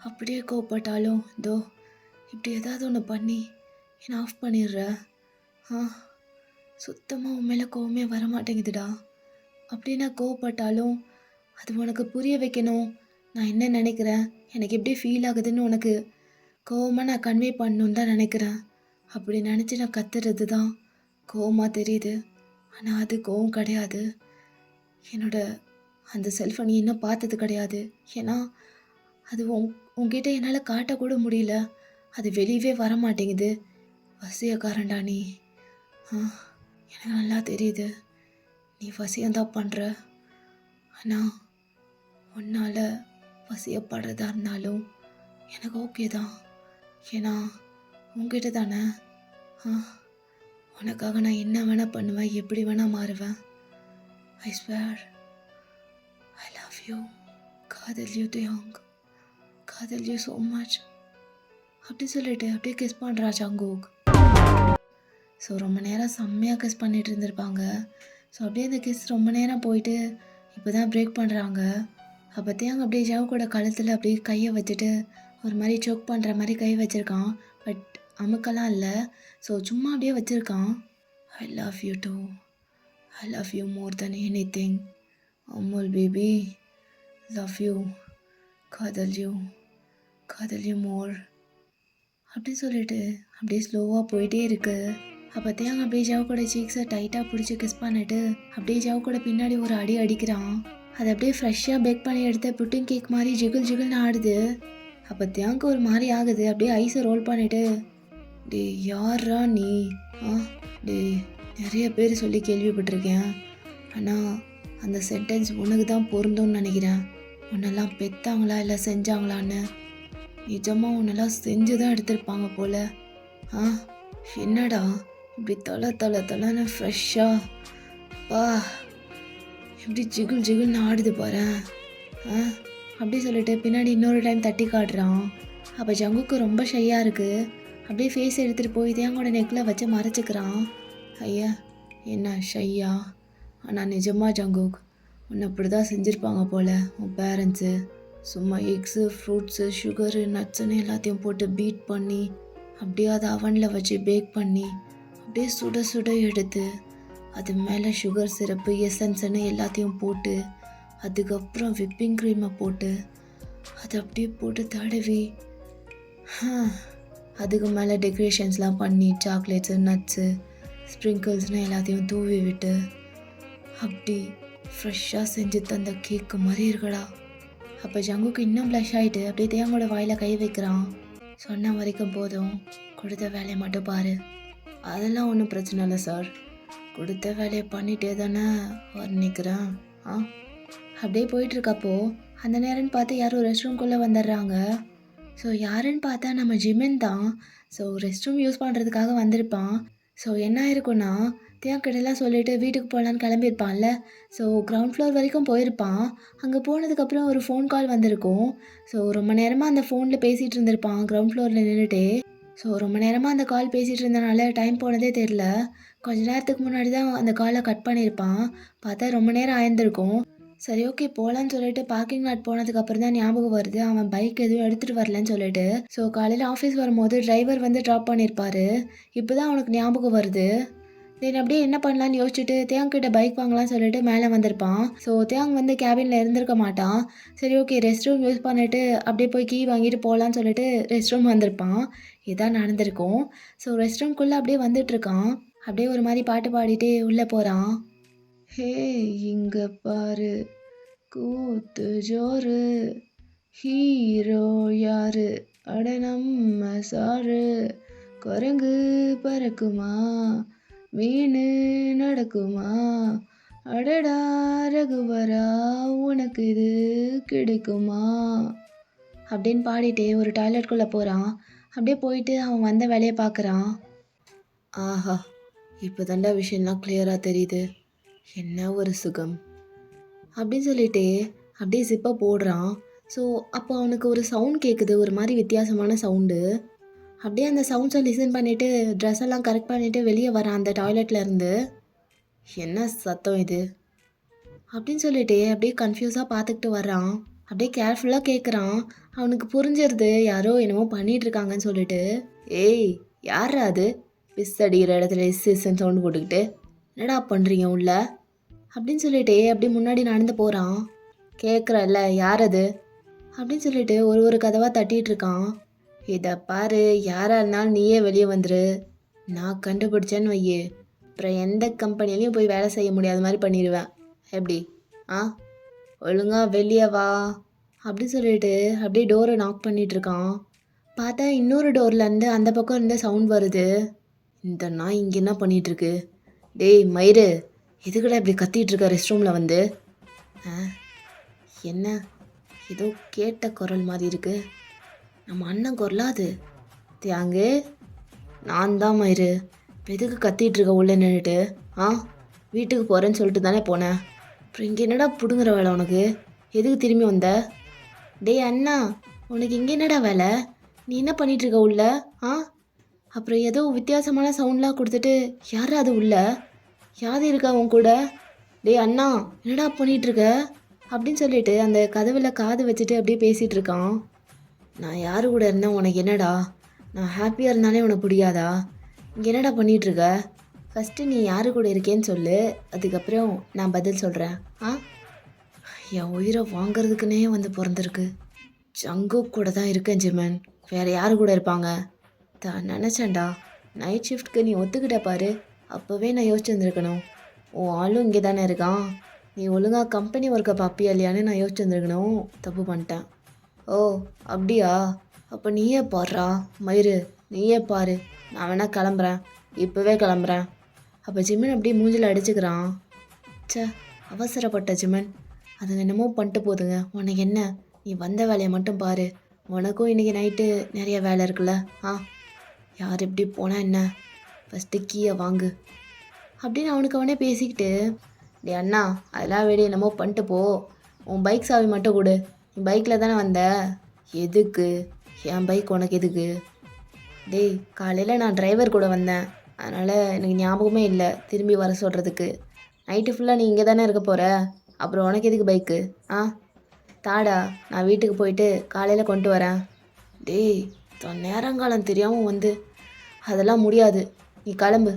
அப்படியே கோவப்பட்டாலும் இதோ இப்படி ஏதாவது ஒன்று பண்ணி என்னை ஆஃப் பண்ணிடுற. சுத்தமாக உன் மேலே கோவமே வரமாட்டேங்குதுடா. அப்படின்னா கோவப்பட்டாலும் அது உனக்கு புரிய வைக்கணும், நான் என்ன நினைக்கிறேன், எனக்கு எப்படி ஃபீல் ஆகுதுன்னு உனக்கு கோவமாக நான் கன்வே பண்ணணுன்னு தான் நினைக்கிறேன். அப்படி நினச்சி நான் கத்துறது தான் கோவமாக தெரியுது, ஆனால் அது கோவம் கிடையாது. என்னோட அந்த செல்ஃபை நீ இன்னும் பார்த்தது கிடையாது. ஏன்னா அது உன்கிட்ட என்னால் காட்டக்கூட முடியல, அது வெளியவே வர மாட்டேங்குது. வசியக்காரன்டா நீ. எனக்கு நல்லா தெரியுது நீ வசியம்தான் பண்ணுற. ஆனால் உன்னால் வசியப்படுறதா இருந்தாலும் எனக்கு ஓகே தான். ஏன்னா உங்ககிட்ட தானே. உனக்காக நான் என்ன வேணால் பண்ணுவேன், எப்படி வேணால் மாறுவேன். I swear I love you. காதல் யூ தியாங், காதல் யூ ஸோ மச். அப்படி சொல்லிட்டு அப்படியே கிஸ் பண்ணுறா ஜங்குக். ஸோ ரொம்ப நேரம் செம்மையாக கிஸ் பண்ணிகிட்டு இருந்திருப்பாங்க. ஸோ அப்படியே அந்த கிஸ் ரொம்ப நேரம் போயிட்டு இப்போ தான் பிரேக் பண்ணுறாங்க. அப்போ தியாங் அப்படியே ஜவ் கூட கழுத்தில் அப்படியே கையை வச்சுட்டு ஒரு மாதிரி சோக் பண்ணுற மாதிரி கை வச்சுருக்கான். பட் அமுக்கெல்லாம் இல்லை, ஸோ சும்மா அப்படியே வச்சுருக்கான். I love you too, I love you more then anything. Amul baby, love you. காதல் யூ மோர். அப்படி சொல்லிட்டு அப்படியே ஸ்லோவாக போயிட்டே இருக்கு. அப்போ தியாங் அப்படியே ஜவ் கூட சீக்ஸை டைட்டாக பிடிச்சி கிஸ் பண்ணிட்டு அப்படியே ஜவ் கூட பின்னாடி ஒரு அடி அடிக்கிறான். அதை அப்படியே ஃப்ரெஷ்ஷாக பேக் பண்ணி எடுத்து புட்டிங் கேக் மாதிரி ஜிகிள்னு ஆடுது. அப்போ தியாங்க்கு ஒரு மாதிரி ஆகுது. அப்படியே ஐஸை ரோல் பண்ணிட்டு, டே யாரா நீ? டே நிறைய பேர் சொல்லி கேள்விப்பட்டிருக்கேன், ஆனால் அந்த சென்டென்ஸ் உனக்கு தான் பொருந்தும்னு நினைக்கிறேன். உன்னெல்லாம் பெத்தாங்களா இல்லை செஞ்சாங்களான்னு. நிஜமாக உன்னெல்லாம் செஞ்சு தான் எடுத்திருப்பாங்க போல். என்னடா இப்படி தலைன்னு ஃப்ரெஷ்ஷாக பா எப்படி ஜிகுல்னு ஆடுது பாரு. அப்படி சொல்லிட்டு பின்னாடி இன்னொரு டைம் தட்டி காட்டுறான். அப்போ ஜங்குக்கு ரொம்ப ஷையாக இருக்குது. அப்படியே ஃபேஸ் எடுத்துகிட்டு போய் தேங்கோட நெக்கில் வச்சு மறைச்சிக்கிறான். ஐயா என்ன ஷையா? ஆனால் நிஜமாக ஜங்குக் உன்னை இப்படி தான் செஞ்சுருப்பாங்க போல் உன் பேரண்ட்ஸு. சும்மா எக்ஸு, ஃப்ரூட்ஸு, சுகரு, நட்ஸுன்னு எல்லாத்தையும் போட்டு பீட் பண்ணி அப்படியே அதை அவனில் வச்சு பேக் பண்ணி அப்படியே சுட சுட எடுத்து அது மேலே சுகர் சிரப்பு, எசன்ஸ்ன்னு எல்லாத்தையும் போட்டு அதுக்கப்புறம் விப்பிங் க்ரீமை போட்டு அதை அப்படியே போட்டு தடவி அதுக்கு மேலே டெக்கரேஷன்ஸ்லாம் பண்ணி சாக்லேட்ஸு, நட்ஸு, ஸ்ப்ரிங்கிள்ஸ்னு எல்லாத்தையும் தூவி விட்டு அப்படி ஃப்ரெஷ்ஷாக செஞ்சு தந்த கேக்கு மாதிரி இருக்குடா. அப்போ ஜங்குக்கு இன்னும் ப்ளஷ் ஆகிட்டு அப்படியே தேங்கோட வாயில் கை வைக்கிறான். சொன்ன வரைக்கும் போதும், கொடுத்த வேலையை மட்டும் பாரு. அதெல்லாம் ஒன்றும் பிரச்சனை இல்லை சார், கொடுத்த வேலையை பண்ணிட்டே தானே வர்ணிக்கிறேன். ஆ அப்படியே போயிட்டுருக்கப்போ அந்த நேரம்னு பார்த்து யாரும் ரெஸ்ட் ரூம்குள்ளே வந்துடுறாங்க. ஸோ யாருன்னு பார்த்தா நம்ம ஜிமின் தான். ஸோ ரெஸ்ட் ரூம் யூஸ் பண்ணுறதுக்காக வந்திருப்பான். ஸோ என்ன ஆயிருக்குன்னா, தேங்கிட்டலாம் சொல்லிவிட்டு வீட்டுக்கு போகலான்னு கிளம்பியிருப்பான்ல. ஸோ கிரவுண்ட் ஃப்ளோர் வரைக்கும் போயிருப்பான். அங்கே போனதுக்கப்புறம் ஒரு ஃபோன் கால் வந்திருக்கும். ஸோ ரொம்ப நேரமாக அந்த ஃபோனில் பேசிகிட்டு இருந்திருப்பான் கிரவுண்ட் ஃப்ளோரில் நின்றுட்டே. ஸோ ரொம்ப நேரமாக அந்த கால் பேசிகிட்டு இருந்தனால டைம் போனதே தெரில. கொஞ்ச நேரத்துக்கு முன்னாடி தான் அந்த காலை கட் பண்ணியிருப்பான். பார்த்தா ரொம்ப நேரம் ஆயிருந்திருக்கும். சரி ஓகே போகலான்னு சொல்லிட்டு பார்க்கிங் லாட் போனதுக்கப்புறம் தான் ஞாபகம் வருது அவன் பைக் எதுவும் எடுத்துகிட்டு வரலன்னு சொல்லிட்டு. ஸோ காலையில் ஆஃபீஸ் வரும்போது டிரைவர் வந்து ட்ராப் பண்ணியிருப்பாரு. இப்போ தான் அவனுக்கு ஞாபகம் வருது. தென் அப்படியே என்ன பண்ணலான்னு யோசிச்சுட்டு தேங்கிட்ட பைக் வாங்கலாம்னு சொல்லிட்டு மேலே வந்திருப்பான். ஸோ தேங் வந்து கேபினில் இருந்திருக்க மாட்டான். சரி ஓகே ரெஸ்ட் ரூம் யூஸ் பண்ணிவிட்டு அப்படியே போய் கீ வாங்கிட்டு போகலான்னு சொல்லிட்டு ரெஸ்ட் ரூம் வந்திருப்பான். இதான் நடந்திருக்கும். ஸோ ரெஸ்ட் ரூம்குள்ளே அப்படியே வந்துட்டுருக்கான். அப்படியே ஒரு மாதிரி பாட்டு பாடிட்டு உள்ளே போகிறான். ஹே இங்க பாரு கூத்து ஜோரு, ஹீரோ யாரு, அட நம்ம சாரு, குரங்கு பறக்குமா, மீன் நடக்குமா, அடடா ரகுவரா உனக்கு இது கிடைக்குமா அப்படின்னு பாடிட்டே ஒரு டாய்லெட்குள்ளே போகிறான். அப்படியே போயிட்டு அவன் வந்த வேலையை பார்க்குறான். ஆஹா இப்போ தாண்டா விஷயம்லாம் கிளியராக தெரியுது, என்ன ஒரு சுகம் அப்படின்னு சொல்லிட்டு அப்படியே ஜிப்பை போடுறான். ஸோ அப்போ அவனுக்கு ஒரு சவுண்ட் கேட்குது, ஒரு மாதிரி வித்தியாசமான சவுண்டு. அப்படியே அந்த சவுண்ட்ஸை லிசன் பண்ணிவிட்டு ட்ரெஸ் எல்லாம் கரெக்ட் பண்ணிவிட்டு வெளியே வரான் அந்த டாய்லெட்லேருந்து. என்ன சத்தம் இது அப்படின்னு சொல்லிட்டு அப்படியே கன்ஃபியூஸாக பார்த்துக்கிட்டு வர்றான். அப்படியே கேர்ஃபுல்லாக கேட்குறான். அவனுக்கு புரிஞ்சிருது யாரோ என்னமோ பண்ணிகிட்டு இருக்காங்கன்னு சொல்லிட்டு. ஏய் யாரா அது பிஸ் அடிக்கிற இடத்துல இஸ்ன்னு சவுண்டு போட்டுக்கிட்டு என்னடா பண்ணுறீங்க உள்ள அப்படின்னு சொல்லிட்டு அப்படியே முன்னாடி நடந்து போகிறான். கேட்குறல்ல யார் அது அப்படின்னு சொல்லிட்டு ஒரு கதவாக தட்டிகிட்டு இருக்கான். இதை பாரு யாராக இருந்தாலும் நீயே வெளியே வந்துரு, நான் கண்டுபிடிச்சேன்னு வையே அப்புறம் எந்த கம்பெனிலையும் போய் வேலை செய்ய முடியாத மாதிரி பண்ணிடுவேன். எப்படி ஒழுங்கா வெளியே வா அப்படின்னு சொல்லிட்டு அப்படியே டோரை நாக் பண்ணிகிட்ருக்கான். பார்த்தா இன்னொரு டோர்லேருந்து அந்த பக்கம் இருந்து சவுண்ட் வருது. இந்த நாய் இங்கே என்ன பண்ணிகிட்ருக்கு? டேய் மயிறு எதுக்கடா இப்படி கத்திகிட்டு இருக்க ரெஸ்ட் ரூமில் வந்து? என்ன ஏதோ கேட்ட குரல் மாதிரி இருக்கு, நம்ம அண்ணன் குரலா அது? தியாங்கு நான் தான் மயிறு, எதுக்கு கத்திகிட்டு இருக்க உள்ளே நின்றுட்டு? வீட்டுக்கு போகிறேன்னு சொல்லிட்டு தானே போனேன், அப்புறம் இங்கே என்னடா பிடுங்குற வேலை உனக்கு? எதுக்கு திரும்பி வந்த? டேய் அண்ணா உனக்கு இங்கே என்னடா வேலை? நீ என்ன பண்ணிகிட்ருக்க உள்ள? அப்புறம் ஏதோ வித்தியாசமான சவுண்ட்லாம் கொடுத்துட்டு யாரா அது உள்ள? யாரு இருக்கா உன் கூட? டேய் அண்ணா என்னடா பண்ணிகிட்ருக்க அப்படின்னு சொல்லிட்டு அந்த கதவில் காது வச்சுட்டு அப்படியே பேசிகிட்டு இருக்கான். நான் யாரு கூட இருந்தேன் உனக்கு என்னடா? நான் ஹாப்பியாக இருந்தாலே உனக்கு பிடிக்காதா? இங்கே என்னடா பண்ணிகிட்ருக்க? ஃபஸ்ட்டு நீ யாரு கூட இருக்கேன்னு சொல்லு, அதுக்கப்புறம் நான் பதில் சொல்கிறேன். என் உயிரை வாங்கிறதுக்குன்னே வந்து பிறந்திருக்கு. ஜங்கு கூட தான் இருக்கேன் ஜிமன், வேறு யாரு கூட இருப்பாங்க? தான் நினச்சேன்டா, நைட் ஷிஃப்ட்க்கு நீ ஒத்துக்கிட்ட பாரு, அப்போவே நான் யோசிச்சுருந்துருக்கணும். உன் ஆளும் இங்கே தானே இருக்கான், நீ ஒழுங்காக கம்பெனி ஒர்க்கை பார்ப்பியா இல்லையான்னு நான் யோசிச்சுருந்துருக்கணும். தப்பு பண்ணிட்டேன். ஓ அப்படியா? அப்போ நீயே பாடுறா மயிறு, நீயே பாரு, நான் வேணா கிளம்புறேன், இப்போவே கிளம்புறேன். அப்போ ஜிமன் அப்படியே மூஞ்சில் அடிச்சுக்கிறான். அவசரப்பட்ட ஜிமன், அது என்னமோ பண்ணிட்டு போதுங்க, உனக்கு என்ன? நீ வந்த வேலையை மட்டும் பாரு, உனக்கும் இன்றைக்கி நைட்டு நிறைய வேலை இருக்குல்ல. யார் எப்படி போனால் என்ன, ஃபஸ்ட்டு கீயை வாங்கு அப்படின்னு அவனுக்கு அவனே பேசிக்கிட்டு. டே அண்ணா அதெல்லாம் வெளியே என்னமோ பண்ணிட்டு போ, உன் பைக் சாவி மட்டும் கொடு, நீ பைக்கில் தானே வந்த? எதுக்கு என் பைக் உனக்கு எதுக்கு? டேய் காலையில் நான் டிரைவர் கூட வந்தேன், அதனால் எனக்கு ஞாபகமே இல்லை திரும்பி வர சொல்கிறதுக்கு. நைட்டு ஃபுல்லாக நீ இங்கே தானே இருக்க போகிற, அப்புறம் உனக்கு எதுக்கு பைக்கு? தாடா நான் வீட்டுக்கு போயிட்டு காலையில் கொண்டு வரேன். டேய் தான் நேரங்காலம் தெரியாமல் வந்து அதெல்லாம் முடியாது, நீ கிளம்பு.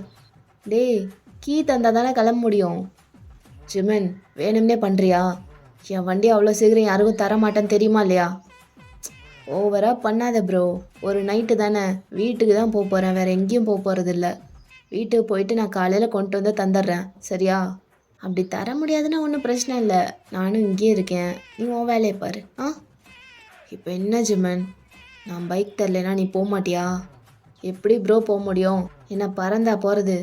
டேய் கீ தந்தால் தானே கிளம்ப முடியும். ஜிமன் வேணும்னே பண்ணுறியா? என் வண்டி அவ்வளோ சீக்கிரம் யாருக்கும் தர மாட்டேன்னு தெரியுமா இல்லையா? ஓவராக பண்ணாத ப்ரோ, ஒரு நைட்டு தானே, வீட்டுக்கு தான் போக போகிறேன், வேறு எங்கேயும் போக போகிறது இல்லை. வீட்டுக்கு போயிட்டு நான் காலையில் கொண்டு வந்து தந்துடுறேன் சரியா? அப்படி தர முடியாதுன்னா ஒன்றும் பிரச்சனை இல்லை, நானும் இங்கேயே இருக்கேன், நீ உன் வேலையை பாரு. இப்போ என்ன ஜிமன், நான் பைக் தரலைன்னா நீ போக மாட்டியா? எப்படி ப்ரோ போக முடியும்? என்ன பறந்தா போகிறது,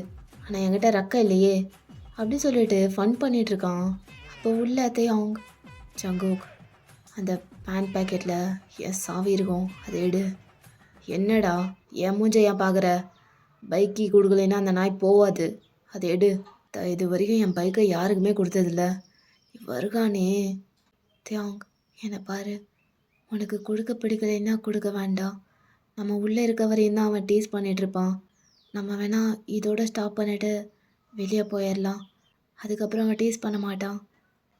ஆனால் என்கிட்ட ரக்கம் இல்லையே அப்படி சொல்லிட்டு ஃபன் பண்ணிட்டு இருக்கான். அப்போ உள்ள அவங்க ஜங்குக், அந்த பேண்ட் பேக்கெட்டில் என் சாவி இருக்கும், அதை எடு. என்னடா என் மூஞ்ச ஏன் பார்க்குற? பைக்கி கொடுக்கலைன்னா அந்த நாய் போவாது, அதை எடு. இது வரைக்கும் என் பைக்கை யாருக்குமே கொடுத்ததில்ல, வருகானே. தியாங், என்னை பாரு, உனக்கு கொடுக்க பிடிக்கலைன்னா கொடுக்க வேண்டாம். நம்ம உள்ளே இருக்க வரையும் தான் அவன் டீஸ் பண்ணிகிட்ருப்பான். நம்ம வேணால் இதோட ஸ்டாப் பண்ணிவிட்டு வெளியே போயிடலாம், அதுக்கப்புறம் அவன் டீஸ் பண்ண மாட்டான்.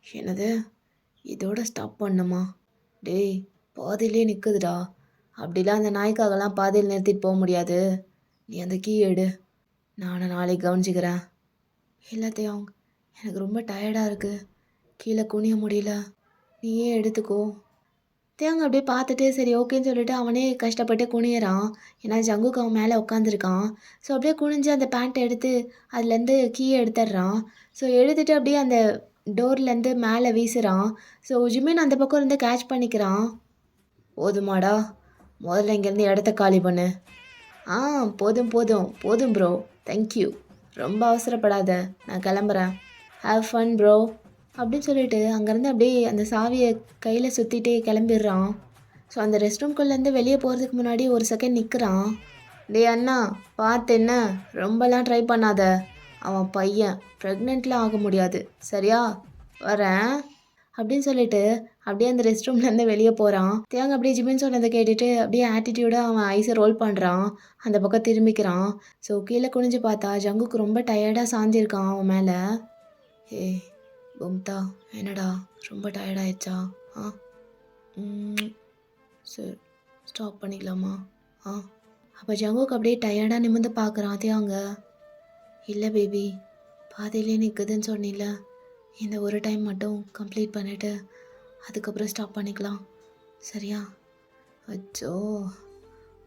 என்னது, இதோட ஸ்டாப் பண்ணுமா? டேய், பாதியிலே நிற்குதுடா. அப்படிலாம் அந்த நாய்க்காகலாம் பாதியில் நிறுத்திட்டு போக முடியாது. நீ அந்த கீ எடு, நானும் நாளைக்கு கவனிச்சிக்கிறேன். எல்லாத்தையும் எனக்கு ரொம்ப டயர்டாக இருக்குது, கீழே குனிய முடியல, நீயே எடுத்துக்கோ. தேங்க அப்படியே பார்த்துட்டு சரி ஓகேன்னு சொல்லிட்டு அவனே கஷ்டப்பட்டு குனியறான். ஏன்னா ஜங்குக்கு அவன் மேலே உட்காந்துருக்கான். ஸோ அப்படியே குனிஞ்சு அந்த பேண்ட்டை எடுத்து அதுலேருந்து கீயை எடுத்துடுறான். ஸோ எடுத்துகிட்டு அப்படியே அந்த டோர்லேருந்து மேலே வீசுகிறான். ஸோ ஜிமின் அந்த பக்கம் இருந்து கேட்ச் பண்ணிக்கிறான். போதுமாடா, முதல்ல இங்கேருந்து இடத்த காலி பண்ணு. போதும் போதும் போதும் ப்ரோ, தேங்க்யூ, ரொம்ப அவசரப்படாத, நான் கிளம்புறேன், ஹாவ் ஃபன் ப்ரோ அப்படின்னு சொல்லிட்டு அங்கேருந்து அப்படியே அந்த சாவியை கையில் சுற்றிட்டே கிளம்பிடுறான். ஸோ அந்த ரெஸ்ட் ரூம்குள்ளேருந்து வெளியே போகிறதுக்கு முன்னாடி ஒரு செகண்ட் நிற்கிறான். டேய் அண்ணா, பார்த்து என்ன, ரொம்பலாம் ட்ரை பண்ணாத, அவன் பையன் ப்ரெக்னென்ட்லாம் ஆக முடியாது, சரியா? வரேன் அப்படின்னு சொல்லிட்டு அப்படியே அந்த ரெஸ்ட் ரூம்லேருந்து வெளியே போகிறான். தேங்க அப்படியே ஜிமின் சொன்னதை கேட்டுட்டு அப்படியே ஆட்டிடியூடாக அவன் ஐஸை ரோல் பண்ணுறான், அந்த பக்கம் திரும்பிக்கிறான். ஸோ கீழே குனிஞ்சு பார்த்தா ஜங்குக்கு ரொம்ப டயர்டாக சாஞ்சிருக்கான் அவன் மேலே. ஏய் பும்தா, என்னடா ரொம்ப டயர்டாயிடுச்சா? சரி, ஸ்டாப் பண்ணிக்கலாமா? அப்போ ஜங்குக்கு அப்படியே டயர்டாக நிமிர்ந்து பார்க்குறான் தேங்க. இல்லை பேபி, பாதியிலே நிற்குதுன்னு சொன்னில்ல, இந்த ஒரு டைம் மட்டும் கம்ப்ளீட் பண்ணிவிட்டு அதுக்கப்புறம் ஸ்டாப் பண்ணிக்கலாம், சரியா? அச்சோ,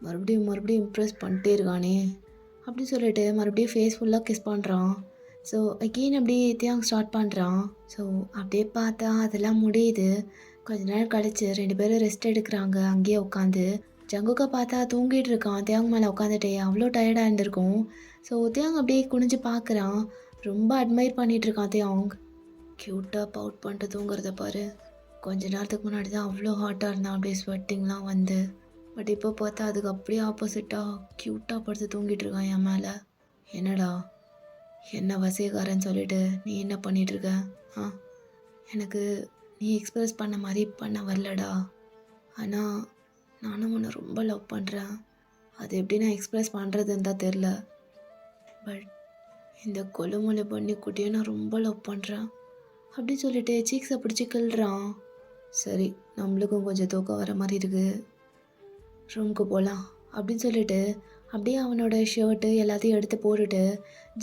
மறுபடியும் மறுபடியும் இம்ப்ரெஸ் பண்ணிட்டே இருக்கானே அப்படின்னு சொல்லிட்டு மறுபடியும் ஃபேஸ் ஃபுல்லாக கிஸ் பண்ணுறான். ஸோ அகெயின் அப்படியே தியாங் ஸ்டார்ட் பண்ணுறான். ஸோ அப்படியே பார்த்தா அதெல்லாம் முடியுது. கொஞ்ச நேரம் கழிச்சு 2 பேரும் ரெஸ்ட் எடுக்கிறாங்க அங்கேயே உட்காந்து. ஜங்குக்கை பார்த்தா தூங்கிட்டு இருக்கான் தியாங் மேலே உட்காந்துட்டே, அவ்வளோ டயர்டாக இருந்திருக்கும். ஸோ தியாங் அப்படியே குனிஞ்சு பார்க்குறான், ரொம்ப அட்மையர் பண்ணிகிட்ருக்கான் தியாங். க்யூட்டாக பவுட் பண்ணிட்டு தூங்குறத பாரு. கொஞ்ச நேரத்துக்கு முன்னாடி தான் அவ்வளோ ஹாட்டாக இருந்தான், அப்படியே ஸ்வெட்டிங்லாம் வந்து. பட் இப்போ பார்த்தா அதுக்கு அப்படியே ஆப்போசிட்டாக க்யூட்டாக படுத்து தூங்கிட்டு இருக்கான் என் மேலே. என்னடா என்ன வசீகாரன்னு சொல்லிட்டு நீ என்ன பண்ணிகிட்ருக்க? எனக்கு நீ எக்ஸ்பிரஸ் பண்ண மாதிரி பண்ண வரலடா, ஆனால் நானும் உன்னை ரொம்ப லவ் பண்ணுறேன். அது எப்படி நான் எக்ஸ்பிரஸ் பண்ணுறதுன்னு தான் தெரில. பட் இந்த கொலுமொழி பண்ணி குட்டியை நான் ரொம்ப லவ் பண்ணுறேன் அப்படின்னு சொல்லிட்டு சீக்ஸை பிடிச்சி கிள்றான். சரி, நம்மளுக்கும் கொஞ்சம் தூக்கம் வர மாதிரி இருக்குது, ரூமுக்கு போகலாம் அப்படின்னு சொல்லிட்டு அப்படியே அவனோட ஷர்ட்டு எல்லாத்தையும் எடுத்து போட்டுட்டு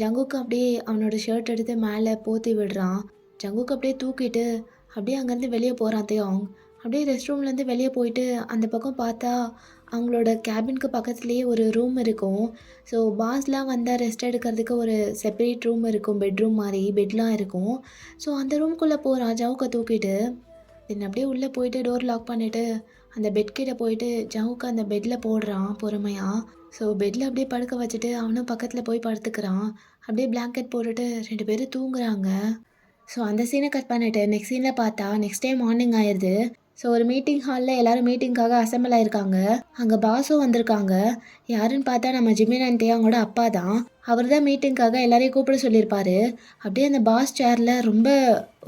ஜங்குக்கு அப்படியே அவனோட ஷர்ட் எடுத்து மேலே போற்றி விடுறான். ஜங்குக்கு அப்படியே தூக்கிட்டு அப்படியே அங்கேருந்து வெளியே போகிறான் தேவாங். அப்படியே ரெஸ்ட் ரூம்லேருந்து வெளியே போயிட்டு அந்த பக்கம் பார்த்தா அவங்களோட கேபினுக்கு பக்கத்துலேயே ஒரு ரூம் இருக்கும். ஸோ பாஸ்லாம் வந்தால் ரெஸ்ட் எடுக்கிறதுக்கு ஒரு செப்பரேட் ரூம் இருக்கும், பெட்ரூம் மாதிரி பெட்லாம் இருக்கும். ஸோ அந்த ரூம்குள்ளே போகிறான் ஜவுக்கை தூக்கிட்டு. தென் அப்படியே உள்ளே போயிட்டு டோர் லாக் பண்ணிவிட்டு அந்த பெட்கிட்ட போயிட்டு ஜவுக்கு அந்த பெட்டில் போடுறான் பொறுமையாக. ஸோ பெட்டில் அப்படியே படுக்க வச்சுட்டு அவனும் பக்கத்தில் போய் படுத்துக்கிறான். அப்படியே பிளாங்கெட் போட்டுட்டு 2 பேரும் தூங்குறாங்க. ஸோ அந்த சீனை கட் பண்ணிவிட்டு நெக்ஸ்ட் சீனில் பார்த்தா நெக்ஸ்ட் டே மார்னிங் ஆயிடுது. ஸோ ஒரு மீட்டிங் ஹாலில் எல்லோரும் மீட்டிங்காக அசம்பிள் ஆயிருக்காங்க. அங்கே பாஸும் வந்திருக்காங்க. யாருன்னு பார்த்தா நம்ம ஜிமின் அண்ட் அவங்களோட அப்பா தான். அவர் தான் மீட்டிங்காக எல்லாரையும் கூப்பிட சொல்லியிருப்பாரு. அப்படியே அந்த பாஸ் சேரில் ரொம்ப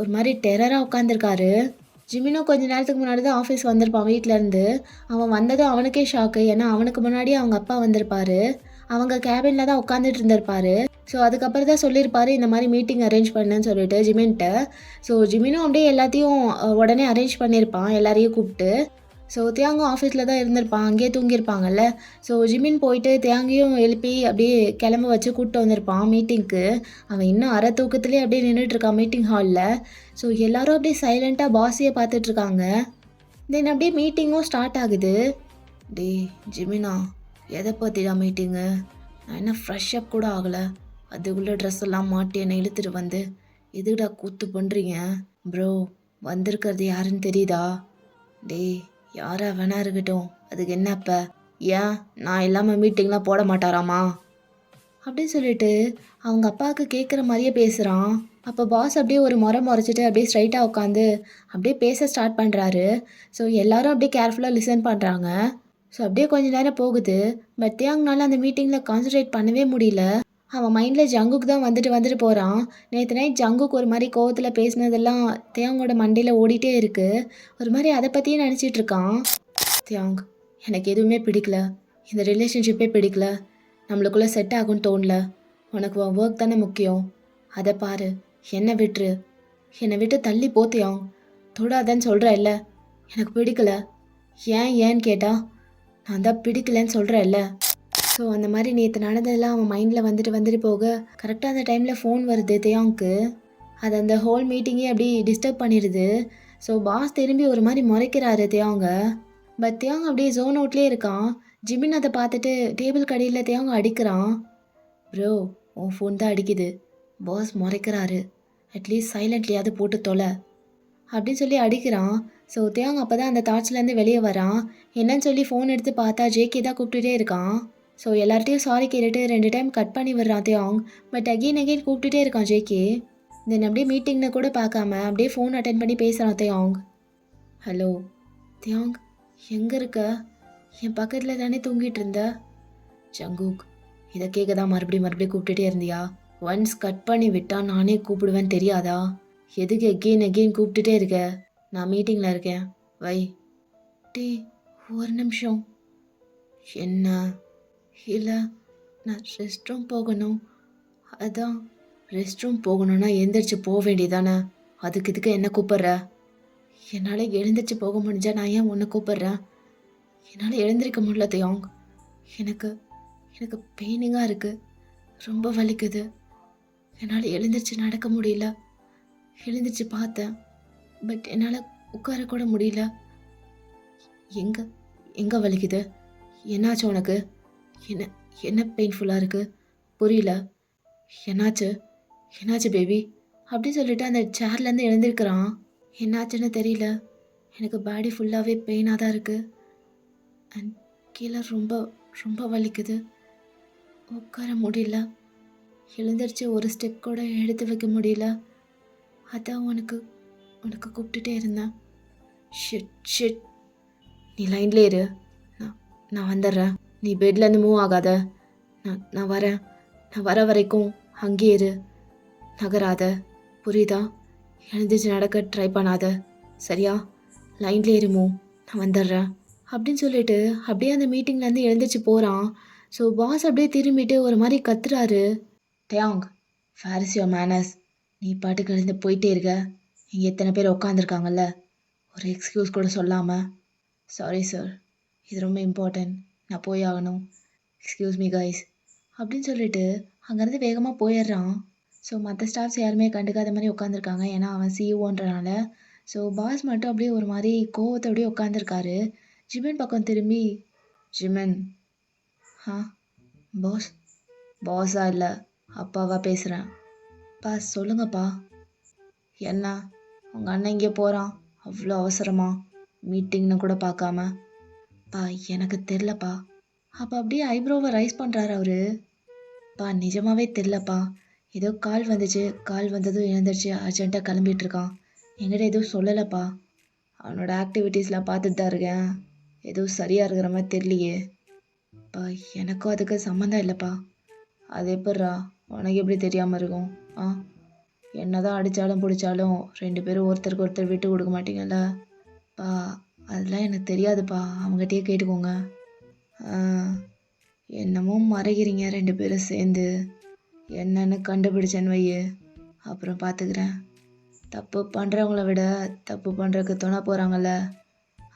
ஒரு மாதிரி டெரராக உட்காந்துருக்காரு. ஜிமினும் கொஞ்ச நேரத்துக்கு முன்னாடி தான் ஆஃபீஸ் வந்திருப்பான் வீட்டிலேருந்து. அவன் வந்ததும் அவனுக்கே ஷாக்கு, ஏன்னா அவனுக்கு முன்னாடி அவங்க அப்பா வந்திருப்பாரு. அவங்க கேபினில் தான் உட்காந்துட்டு இருந்திருப்பாரு. ஸோ அதுக்கப்புறம் தான் சொல்லியிருப்பாரு இந்த மாதிரி மீட்டிங் அரேஞ்ச் பண்ணுன்னு சொல்லிட்டு ஜிமின்கிட்ட. ஸோ ஜிமினும் அப்படியே எல்லாத்தையும் உடனே அரேஞ்ச் பண்ணியிருப்பான் எல்லாரையும் கூப்பிட்டு. ஸோ தியாங்கும் ஆஃபீஸில் தான் இருந்திருப்பான், அங்கேயே தூங்கியிருப்பாங்கல்ல. ஸோ ஜிமின் போயிட்டு தியாங்கியும் எழுப்பி அப்படியே கிளம்ப வச்சு கூப்பிட்டு வந்திருப்பான் மீட்டிங்க்கு. அவன் இன்னும் அரை தூக்கத்துலேயே அப்படியே நின்றுட்டுருக்கான் மீட்டிங் ஹாலில். ஸோ எல்லோரும் அப்படியே சைலண்ட்டாக பாஸையே பார்த்துட்ருக்காங்க. தென் அப்படியே மீட்டிங்கும் ஸ்டார்ட் ஆகுது. டே ஜிமினா, எதை பற்றிடா மீட்டிங்கு? நான் என்ன ஃப்ரெஷ்அப் கூட ஆகலை, அதுக்குள்ளே ட்ரெஸ் எல்லாம் மாட்டி என்னை இழுத்துட்டு வந்து எதுக்குடா கூத்து பண்ணுறீங்க? ப்ரோ, வந்திருக்கிறது யாருன்னு தெரியுதா? டேய், யாரா வேணா இருக்கட்டும், அதுக்கு என்ன இப்ப? ஏன் நான் இல்லாமல் மீட்டிங்லாம் போட மாட்டாராமா? அப்படின்னு சொல்லிட்டு அவங்க அப்பாவுக்கு கேட்குற மாதிரியே பேசுகிறான். அப்போ பாஸ் அப்படியே ஒரு முறை முறைச்சிட்டு அப்படியே ஸ்ட்ரைட்டாக உட்காந்து அப்படியே பேச ஸ்டார்ட் பண்ணுறாரு. ஸோ எல்லாரும் அப்படியே கேர்ஃபுல்லாக லிசன் பண்ணுறாங்க. ஸோ அப்படியே கொஞ்ச நேரம் போகுது. பட் தியாங்னால அந்த மீட்டிங்கில் கான்சன்ட்ரேட் பண்ணவே முடியல. அவன் மைண்டில் ஜங்குக்கு தான் வந்துட்டு வந்துட்டு போகிறான். நேற்று நைட் ஜங்குக்கு ஒரு மாதிரி கோவத்தில் பேசினதெல்லாம் தியாங்கோட மண்டையில் ஓடிட்டே இருக்கு. ஒரு மாதிரி அதை பற்றியே நினச்சிட்டு இருக்கான். தியாங், எனக்கு எதுவுமே பிடிக்கல, இந்த ரிலேஷன்ஷிப்பே பிடிக்கல, நம்மளுக்குள்ளே செட் ஆகும்னு தோணல. உனக்கு உன் ஒர்க் தானே முக்கியம், அதை பாரு. என்னை விட்டுரு, என்னை விட்டு தள்ளி போ தியாங். தொடாதன்னு சொல்கிறேல்ல, எனக்கு பிடிக்கல. ஏன்னு கேட்டா நான் தான் பிடிக்கலன்னு சொல்கிறேல்ல. ஸோ அந்த மாதிரி நேற்று நடந்ததெல்லாம் அவன் மைண்டில் வந்துட்டு வந்துட்டு போக கரெக்டாக அந்த டைமில் ஃபோன் வருது தியாங்க்கு. அது அந்த ஹோல் மீட்டிங்கே அப்படி டிஸ்டர்ப் பண்ணிடுது. ஸோ பாஸ் திரும்பி ஒரு மாதிரி முறைக்கிறாரு தியாங்க. பட் தியாங் அப்படியே ஜோன் அவுட்லேயே இருக்கான். ஜிமின் அதை பார்த்துட்டு டேபிள் கடையில் தியாங்க அடிக்கிறான். ப்ரோ, உன் ஃபோன் தான் அடிக்குது, பாஸ் முறைக்கிறாரு, அட்லீஸ்ட் சைலண்ட்லியாவது போட்டு தொலை அப்படின்னு சொல்லி அடிக்கிறான். ஸோ தியாங் அப்போ தான் அந்த தாட்ஸ்லேருந்து வெளியே வரான். என்னன்னு சொல்லி ஃபோன் எடுத்து பார்த்தா ஜேகே தான் கூப்பிட்டுட்டே இருக்கான். ஸோ எல்லார்ட்டையும் சாரி கேட்டுட்டு 2 டைம் கட் பண்ணி விடுறான் தியாங். பட் அகெயின் கூப்பிட்டுட்டே இருக்கான் ஜேகே. தென் அப்படியே மீட்டிங்னு கூட பார்க்காம அப்படியே ஃபோன் அட்டென்ட் பண்ணி பேசுகிறான் தியாங். ஹலோ தியாங், எங்கே இருக்க? என் பக்கத்தில் தானே தூங்கிட்டு இருந்த. ஜங்குக், இதை கேட்க தான் மறுபடியும் கூப்பிட்டுட்டே இருந்தியா? ஒன்ஸ் கட் பண்ணி விட்டா நானே கூப்பிடுவேன்னு தெரியாதா? எதுக்கு அகெயின் கூப்பிட்டுட்டே இருக்க? நான் மீட்டிங்கில் இருக்கேன், வை. டே, ஒரு நிமிஷம். என்ன? இல்லை, நான் ரெஸ்ட் ரூம் போகணும். அதான். ரெஸ்ட் ரூம் போகணுன்னா எழுந்திரிச்சு போக வேண்டியதானே, இதுக்கு என்ன கூப்பிட்ற? என்னால் எழுந்திரிச்சு போக முடிஞ்சா நான் ஏன் உன்னை கூப்பிட்றேன்? என்னால் எழுந்திருக்க முடியல தியாங். எனக்கு பெயினிங்காக இருக்குது, ரொம்ப வலிக்குது. என்னால் எழுந்திரிச்சு நடக்க முடியல. எழுந்திரிச்சு பார்த்தேன், பட் என்னால் உட்காரக்கூட முடியல. எங்கே வலிக்குது? என்னாச்சு உனக்கு? என்ன பெயின்ஃபுல்லாக இருக்குது? புரியல. என்னாச்சு பேபி அப்படின்னு சொல்லிட்டு அந்த சேர்லேருந்து எழுந்திருக்கிறான். என்னாச்சுன்னு தெரியல, எனக்கு பாடி ஃபுல்லாகவே பெயினாக தான் இருக்குது. அண்ட் கீழே ரொம்ப வலிக்குது, உட்கார முடியல. எழுந்திரிச்சு ஒரு ஸ்டெப் கூட எடுத்து வைக்க முடியல. அதான் உனக்கு கூப்பிட்டுட்டே இருந்தேன். ஷிட், நீ லைன்லே இரு, நான் வந்துடுறேன். நீ பெட்லேருந்து மூவ் ஆகாத. நான் வர வரைக்கும் அங்கேயே இரு, நகராத, புரியுதா? எழுந்திரிச்சு நடக்க ட்ரை பண்ணாத, சரியா? லைன்லே இருமோ, நான் வந்துடுறேன் அப்படின்னு சொல்லிட்டு அப்படியே அந்த மீட்டிங்லேருந்து எழுந்திரிச்சு போகிறான். ஸோ பாஸ் அப்படியே திரும்பிட்டு ஒரு மாதிரி கத்துறாரு. தியாங், வேர் இஸ் யுவர் மேனர்ஸ்? நீ பாட்டுக்கு எழுந்து போயிட்டே இருக்க. இங்கே எத்தனை பேர் உட்காந்துருக்காங்கல்ல, ஒரு எக்ஸ்கியூஸ் கூட சொல்லாமல். சாரி சார், இது ரொம்ப இம்பார்ட்டன்ட், நான் போய் ஆகணும், எக்ஸ்கியூஸ் மீ கைஸ் அப்படின்னு சொல்லிட்டு அங்கேருந்து வேகமாக போயிடுறான். ஸோ மற்ற ஸ்டாஃப்ஸ் யாருமே கண்டுக்காத மாதிரி உட்காந்துருக்காங்க, ஏன்னா அவன் சிஇஓன்றனால. ஸோ பாஸ் மட்டும் அப்படியே ஒரு மாதிரி கோவத்தோடய உட்காந்துருக்காரு. ஜிமின் பக்கம் திரும்பி, ஜிமின், பாஸா இல்லை அப்பாவா பேசுகிறேன். பா சொல்லுங்கப்பா. என்ன, உங்கள் அண்ணன் இங்கே போகிறான் அவ்வளோ அவசரமா, மீட்டிங்னு கூட பார்க்காம? பா எனக்கு தெரிலப்பா. அப்போ அப்படியே ஐப்ரோவை ரைஸ் பண்ணுறாரு அவரு. பா நிஜமாவே தெரிலப்பா, ஏதோ கால் வந்துச்சு, கால் வந்ததும் எழுந்திரிச்சு அர்ஜென்ட்டாக கிளம்பிட்டு இருக்கான். என்கிட்ட எதுவும் சொல்லலைப்பா. அவனோட ஆக்டிவிட்டீஸ்லாம் பார்த்துட்டு தான் இருக்கேன், எதுவும் சரியாக இருக்கிற மாதிரி தெரியலையே. பா எனக்கும் அதுக்கு சம்மந்தம் இல்லைப்பா. அது எப்பட்றா உனக்கு எப்படி தெரியாமல் இருக்கும்? என்னதான் அடித்தாலும் பிடிச்சாலும் 2 பேரும் ஒருத்தருக்கு ஒருத்தர் விட்டு கொடுக்க மாட்டீங்கல்ல. பா அதெல்லாம் எனக்கு தெரியாதுப்பா, அவங்ககிட்டயே கேட்டுக்கோங்க. என்னமோ மறைக்கிறீங்க 2 பேரும் சேர்ந்து. என்னன்னு கண்டுபிடிச்சேன்னு வையே, அப்புறம் பார்த்துக்கிறேன். தப்பு பண்ணுறவங்கள விட தப்பு பண்ணுறதுக்கு துணை போகிறாங்கல்ல,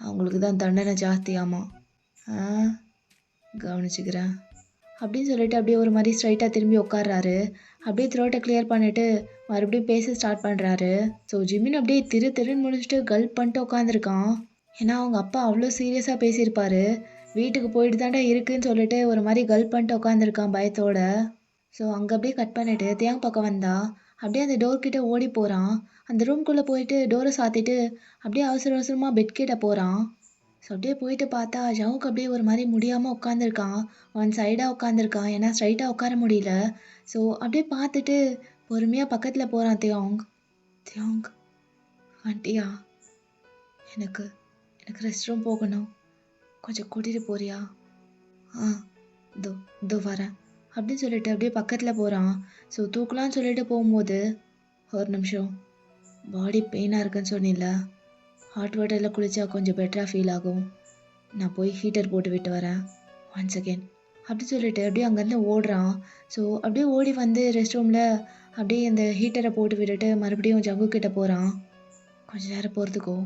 அவங்களுக்கு தான் தண்டனை ஜாஸ்தியாமா. கவனிச்சுக்கிறேன் அப்படின்னு சொல்லிட்டு அப்படியே ஒரு மாதிரி ஸ்ட்ரைட்டாக திரும்பி உட்கார்றாரு. அப்படியே த்ரோட்டை கிளியர் பண்ணிவிட்டு மறுபடியும் பேச ஸ்டார்ட் பண்ணுறாரு. ஸோ ஜிமின் அப்படியே திருன்னு முடிச்சுட்டு கல்ப் பண்ணிட்டு உட்காந்துருக்கான். ஏன்னா அவங்க அப்பா அவ்வளோ சீரியஸாக பேசியிருப்பாரு. வீட்டுக்கு போயிட்டு தாண்டா இருக்குன்னு சொல்லிட்டு ஒரு மாதிரி கல்ப் பண்ணிட்டு உட்காந்துருக்கான் பயத்தோட. ஸோ அங்கே அப்படியே கட் பண்ணிவிட்டு தியாங் பக்கம் வந்தா அப்படியே அந்த டோர் கிட்ட ஓடி போகிறான். அந்த ரூம்குள்ளே போயிட்டு டோரை சாத்திட்டு அப்படியே அவசர அவசரமாக பெட் கிட்ட போகிறான். ஸோ அப்படியே போயிட்டு பார்த்தா ஜவுக்கு அப்படியே ஒரு மாதிரி முடியாமல் உட்காந்துருக்கான். ஒன் சைடாக உட்காந்துருக்கான், ஏன்னா ஸ்ட்ரைட்டாக உட்கார முடியல. ஸோ அப்படியே பார்த்துட்டு பொறுமையாக பக்கத்தில் போகிறான். தியோங், தியோங் வந்துட்டியா? எனக்கு எனக்கு ரெஸ்ட் ரூம் போகணும், கொஞ்சம் கூட்டிகிட்டு போறியா? ஆ, இதோ இதோ வரேன் அப்படின்னு சொல்லிட்டு அப்படியே பக்கத்தில் போகிறான். ஸோ தூக்கலான்னு சொல்லிட்டு போகும்போது, ஒரு நிமிஷம், பாடி பெயினாக இருக்குன்னு சொன்னில்ல, ஹாட் வாட்டரில் குளிச்சா கொஞ்சம் பெட்டராக ஃபீல் ஆகும், நான் போய் ஹீட்டர் போட்டு விட்டு வரேன், ஒன் செகண்ட் அப்படி சொல்லிட்டு அப்படியே அங்கேருந்து ஓடுறான். ஸோ அப்படியே ஓடி வந்து ரெஸ்ட் ரூமில் அப்படியே அந்த ஹீட்டரை போட்டு விட்டுட்டு மறுபடியும் ஜங்கு கிட்ட போகிறான். கொஞ்ச நேரம் போகிறதுக்கோ,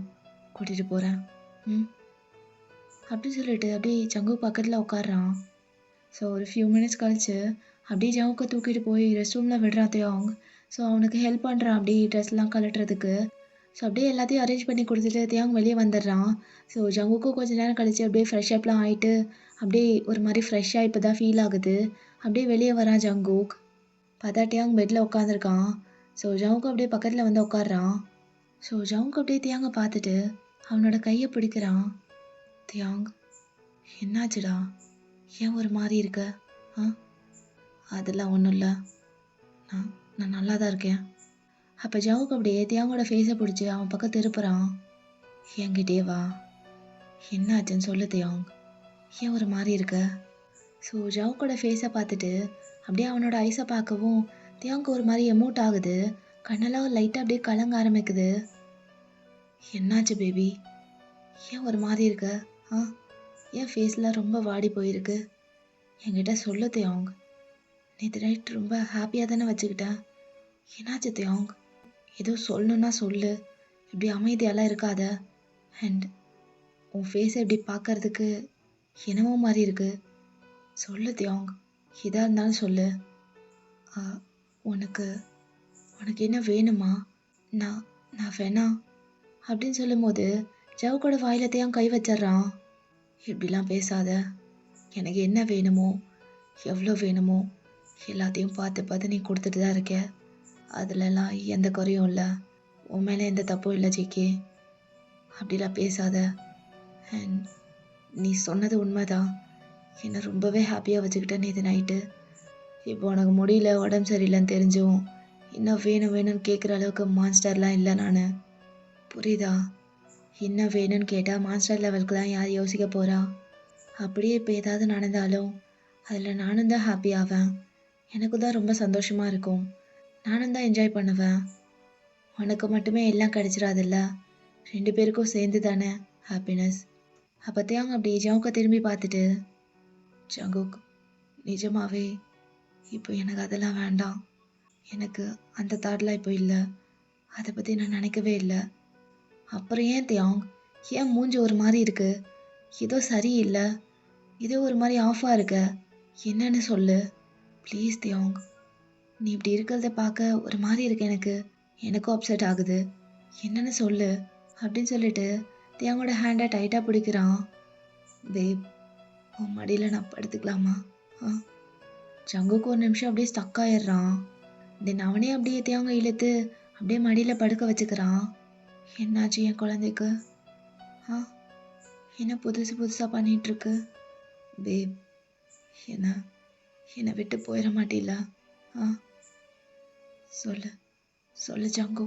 கூட்டிகிட்டு போகிறேன் ம் அப்படி சொல்லிட்டு அப்படியே ஜங்கு பக்கத்தில் உட்காடுறான். ஸோ ஒரு ஃபியூ மினிட்ஸ் கழிச்சு அப்படியே ஜவுக்கை தூக்கிட்டு போய் ரெஸ்ட் ரூமில் விடுறான் தியோங். ஸோ அவனுக்கு ஹெல்ப் பண்ணுறான் அப்படியே ட்ரெஸ்லாம் கழட்டுறதுக்கு. ஸோ அப்படியே எல்லாத்தையும் அரேஞ்ச் பண்ணி கொடுத்துட்டு தியோங் வெளியே வந்துடுறான். ஸோ ஜங்குக்கும் கொஞ்சம் நேரம் கழிச்சு அப்படியே ஃப்ரெஷ் அப்லாம் ஆகிட்டு அப்படியே ஒரு மாதிரி ஃப்ரெஷ்ஷாக இப்போ தான் ஃபீல் ஆகுது. அப்படியே வெளியே வரான் ஜங்கூக். பார்த்தா தியோங் பெட்டில் உட்காந்துருக்கான். ஸோ ஜவுக்கு அப்படியே பக்கத்தில் வந்து உட்காடுறான். ஸோ ஜவுக்கு அப்படியே தியாங்கை பார்த்துட்டு அவனோட கையை பிடிக்கிறான். தியாங், என்னாச்சுடா, ஏன் ஒரு மாதிரி இருக்க? ஆ, அதெல்லாம் ஒன்றும் இல்லை, நான் நான் நல்லா தான் இருக்கேன். அப்போ ஜவுக்கு அப்படியே தியாங்கோட ஃபேஸை பிடிச்சி அவன் பக்கம் திருப்புறான். என்கிட்டே வா, என்னாச்சுன்னு சொல்லு தியாங், ஏன் ஒரு மாதிரி இருக்க? ஸோ ஜவுக்கோட ஃபேஸை பார்த்துட்டு அப்படியே அவனோட ஐஸை பார்க்கவும் தியாங்க்கு ஒரு மாதிரி எமோட் ஆகுது. கண்ணெல்லாம் லைட்டாக அப்படியே கலங்க ஆரம்பிக்குது. என்னாச்சு பேபி, ஏன் ஒரு மாதிரி இருக்க? ஆ, என் ஃபேஸில் ரொம்ப வாடி போயிருக்கு, என்கிட்ட சொல்லு தியாங். நேற்று நைட் ரொம்ப ஹாப்பியாக தானே வச்சுக்கிட்டேன், என்னாச்சு தியாங்? ஏதோ சொல்லணுன்னா சொல்லு, இப்படி அமைதியெல்லாம் இருக்காத. அண்ட் உன் ஃபேஸை இப்படி பார்க்கறதுக்கு என்னமோ மாதிரி இருக்கு, சொல்லு தியாங், எதாக இருந்தாலும் சொல்லு. ஆ, உனக்கு உனக்கு என்ன வேணுமா? நான் நான் வேணா அப்படின்னு சொல்லும்போது ஜவுக்கோட வாயில தியாங் கை வச்சிட்றான். இப்படிலாம் பேசாத, எனக்கு என்ன வேணுமோ எவ்வளோ வேணுமோ எல்லாத்தையும் பார்த்து பார்த்து நீ கொடுத்துட்டு தான் இருக்க, அதுலலாம் எந்த குறையும் இல்லை, உன் மேலே எந்த தப்பும் இல்லை ஜேகே, அப்படிலாம் பேசாத. அண்ட் நீ சொன்னது உண்மைதான், என்னை ரொம்பவே ஹாப்பியாக வச்சுக்கிட்டேன் நேற்று நைட்டு. இப்போ உனக்கு முடியல, உடம்பு சரியில்லைன்னு தெரிஞ்சும் இன்னும் வேணும் வேணும்னு கேட்குற அளவுக்கு மான்ஸ்டர்லாம் இல்லை நான், புரியுதா? இன்னும் வேணும்னு கேட்டால் மான்ஸ்டர் லெவலுக்குலாம் யார் யோசிக்க போகிறா? அப்படியே இப்போ ஏதாவது நடந்தாலும் அதில் நானும் தான் ஹாப்பி ஆவேன், எனக்கு தான் ரொம்ப சந்தோஷமாக இருக்கும், நானும் தான் என்ஜாய் பண்ணுவேன். உனக்கு மட்டுமே எல்லாம் கிடைச்சிடாதுல்ல, 2 பேருக்கும் சேர்ந்து தானே ஹாப்பினஸ். அப்போ தியாங் அப்படி ஜவுக்க திரும்பி பார்த்துட்டு, ஜங்குக், நிஜமாவே இப்போ எனக்கு அதெல்லாம் வேண்டாம், எனக்கு அந்த தாட்லாம் இப்போ இல்லை, அதை பற்றி நான் நினைக்கவே இல்லை. அப்புறம் ஏன் தியாங், ஏன் மூஞ்சி ஒரு மாதிரி இருக்கு, ஏதோ சரியில்லை, ஏதோ ஒரு மாதிரி ஆஃபாக இருக்க, என்னன்னு சொல்லு ப்ளீஸ் தியாங். நீ இப்படி இருக்கிறத பார்க்க ஒரு மாதிரி இருக்கு, எனக்கும் அப்செட் ஆகுது, என்னன்னு சொல்லு அப்படின்னு சொல்லிட்டு தியாங்கோட ஹேண்டை டைட்டாக பிடிக்கிறான். பேப், உன் மடியில் நான் படுத்துக்கலாமா? ஆ, ஜங்குக்கு ஒரு நிமிஷம் அப்படியே ஸ்டக் ஆயிடுறான். தென் அவனே அப்படியே தியாங்க இழுத்து அப்படியே மடியில் படுக்க வச்சுக்கிறான். என்னாச்சு என் குழந்தைக்கு? ஆ, என்ன புதுசு புதுசாக பண்ணிகிட்ருக்கு? பேப், என்னை விட்டு போயிட மாட்டில? ஆ, சொல்லு சொல்லு ஜங்கு,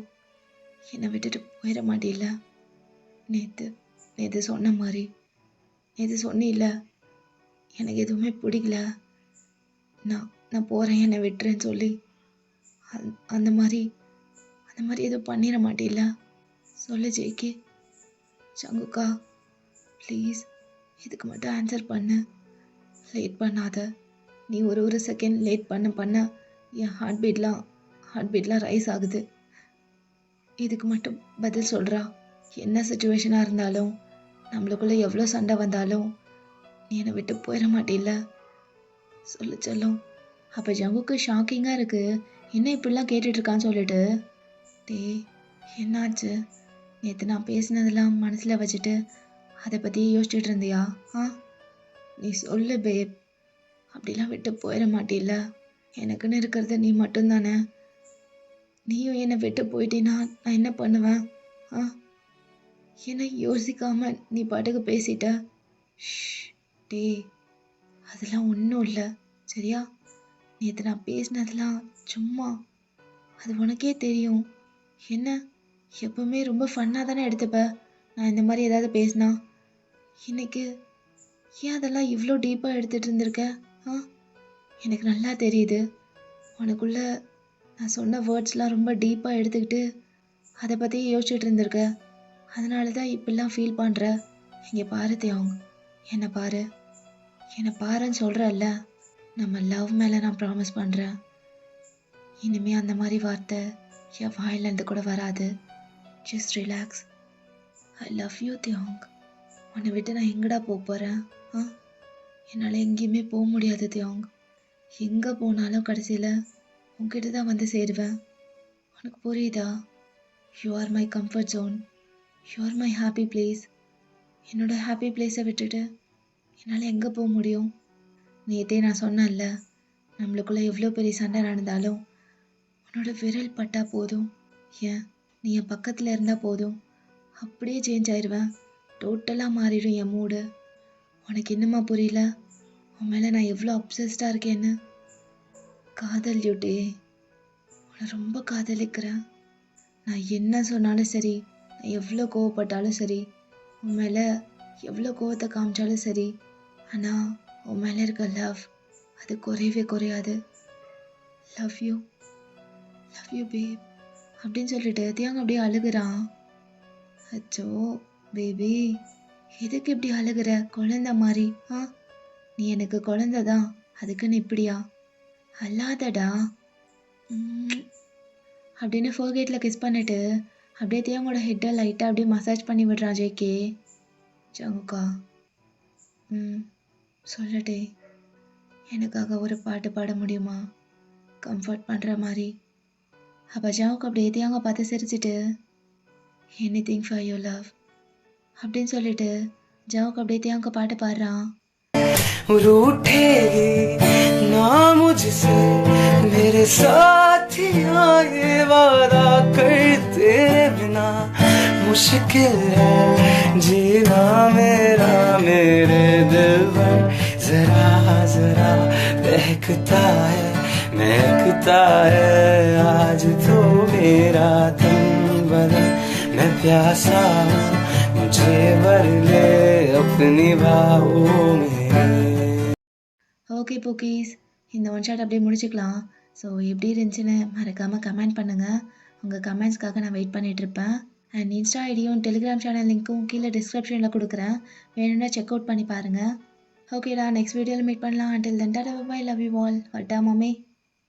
என்னை விட்டுட்டு போயிட மாட்டில? நேற்று சொன்ன மாதிரி, நேற்று சொன்னில்ல எனக்கு எதுவுமே பிடிக்கல, நான் போகிறேன் என்னை விட்டுறேன்னு சொல்லி, அந்த மாதிரி எதுவும் பண்ணிட மாட்டில? சொல்லு ஜெய்கே. ஜங்குக்கா ப்ளீஸ், இதுக்கு மட்டும் ஆன்சர் பண்ணு, லேட் பண்ணாத. நீ ஒரு செகண்ட் லேட் பண்ண என் ஹார்ட் பீட்லாம் ரைஸ் ஆகுது. இதுக்கு மட்டும் பதில் சொல்கிறா. என்ன சுச்சுவேஷனாக இருந்தாலும், நம்மளுக்குள்ளே எவ்வளோ சண்டை வந்தாலும் நீ என்னை விட்டு போயிட மாட்டில்ல? சொல்லு செல்லம். அப்போ ஜங்குக்கு ஷாக்கிங்காக இருக்குது, என்ன இப்படிலாம் கேட்டுட்ருக்கான்னு சொல்லிட்டு. டேய், என்னாச்சு? நேற்று நான் பேசினதெல்லாம் மனசில் வச்சுட்டு அதை பற்றி யோசிச்சுட்டு இருந்தியா? ஆ, நீ சொல்லு பேப், அப்படிலாம் விட்டு போயிட மாட்டில்ல? எனக்குன்னு இருக்கிறது நீ மட்டும்தானே? நீயும் என்னை விட்டு போயிட்டீன்னா நான் என்ன பண்ணுவேன்? ஆ என்ன யோசிக்காம நீ பாட்டுக்கு பேசிட்ட. ஷ், டேய், அதெல்லாம் ஒன்றும் இல்லை, சரியா? நேற்று நான் பேசினதெல்லாம் சும்மா, அது உனக்கே தெரியும். என்ன எப்பவுமே ரொம்ப ஃபன்னாக தானே எடுத்துப்ப நான் இந்த மாதிரி ஏதாவது பேசினா. இன்னைக்கு ஏன் அதெல்லாம் இவ்வளோ டீப்பாக எடுத்துகிட்டு இருந்திருக்க? ஆ எனக்கு நல்லா தெரியுது, உனக்குள்ள நான் சொன்ன வேர்ட்ஸ்லாம் ரொம்ப டீப்பாக எடுத்துக்கிட்டு அதை பற்றியே யோசிச்சுட்டு இருந்திருக்க. அதனால தான் இப்படிலாம் ஃபீல் பண்ணுற. இங்கே பாரு தியாங், என்னை பாரு, என்னை பாருன்னு சொல்கிறல்ல. நம்ம லவ் மேலே நான் ப்ராமிஸ் பண்ணுறேன், இனிமே அந்த மாதிரி வார்த்தை என் வாயிலேருந்து கூட வராது. Just relax. I love you Taehyung. உன்னை விட்டு நான் எங்கடா போகிறேன்? ஆ என்னால் எங்கேயுமே போக முடியாது தியாங். எங்கே போனாலும் கடைசியில் உன்கிட்ட தான் வந்து சேருவேன். உனக்கு புரியுதா? You are my comfort zone, you are my happy place. என்னோட ஹாப்பி பிளேஸை விட்டுட்டு என்னால் எங்கே போக முடியும்? நேற்றே நான் சொன்னேன்ல, நம்மளுக்குள்ளே எவ்வளோ பெரிய சண்டை நடந்தாலும் உன்னோட விரல் பட்டா போதும், ஏன் நீ என் பக்கத்தில் இருந்தால் போதும், அப்படியே சேஞ்ச் ஆயிடுவேன். டோட்டலாக மாறிடும் என் மூடு. உனக்கு இன்னுமா புரியல உன் மேலே நான் எவ்வளோ அப்சஸ்டாக இருக்கேன்னு? காதல் யூட்டே, உன்னை ரொம்ப காதலிக்கிறேன். நான் என்ன சொன்னாலும் சரி, நான் எவ்வளோ கோவப்பட்டாலும் சரி, உன் மேலே எவ்வளோ கோவத்தை காமிச்சாலும் சரி, ஆனால் உன் மேலே இருக்க லவ் அது குறையவே குறையாது. லவ் யூ, லவ் யூ பேப் அப்படின்னு சொல்லிட்டு தியாங் அப்படியே அழுகுறான். அச்சோ பேபி, எதுக்கு இப்படி அழுகுற குழந்தை மாதிரி? ஆ நீ எனக்கு குழந்தை தான், அதுக்குன்னு இப்படியா? அல்லாதடா அப்படின்னு ஃபோர்கேட்டில் கிஸ் பண்ணிட்டு அப்படியே தியாங்கோட ஹெட்டை லைட்டாக அப்படியே மசாஜ் பண்ணி விடுறான் ஜேகே. ஜங்குக்கா, சொல்லட்டே, எனக்காக ஒரு பாட்டு பாட முடியுமா கம்ஃபர்ட் பண்ணுற மாதிரி? அப்போ ஜாவுக்கு அப்படியே தியாங்க பார்த்து சிரிச்சிட்டு எனிதிங் ஃபார் யூர் லவ் அப்படின்னு சொல்லிட்டு ஜாவுக்கு அப்படியே தியாங்க பாட்டு பாடுறான். रूठेगी ना मुझसे मेरे साथिया, ये वादा करते बिना मुश्किल है जीना मेरा, मेरे दिल पर जरा जरा बहकता है महकता है आज तो मेरा तन बदन, मैं प्यासा हूँ मुझे भर ले अपनी बाहों में. ஓகே போக்கீஸ், இந்த ஒன் ஷாட் அப்படியே முடிச்சுக்கலாம். ஸோ எப்படி இருந்துச்சுன்னு மறக்காமல் கமெண்ட் பண்ணுங்கள். உங்கள் கமெண்ட்ஸ்க்காக நான் வெயிட் பண்ணிகிட்ருப்பேன். அண்ட் இன்ஸ்டா ஐடியும் டெலிகிராம் சேனல் லிங்க்கும் கீழே டிஸ்கிரிப்ஷனில் கொடுக்குறேன், வேணும்னா செக் அவுட் பண்ணி பாருங்கள். ஓகேடா, நெக்ஸ்ட் வீடியோவில் மீட் பண்ணலாம். until then tata bye, love you all. வட்டா மம்மி.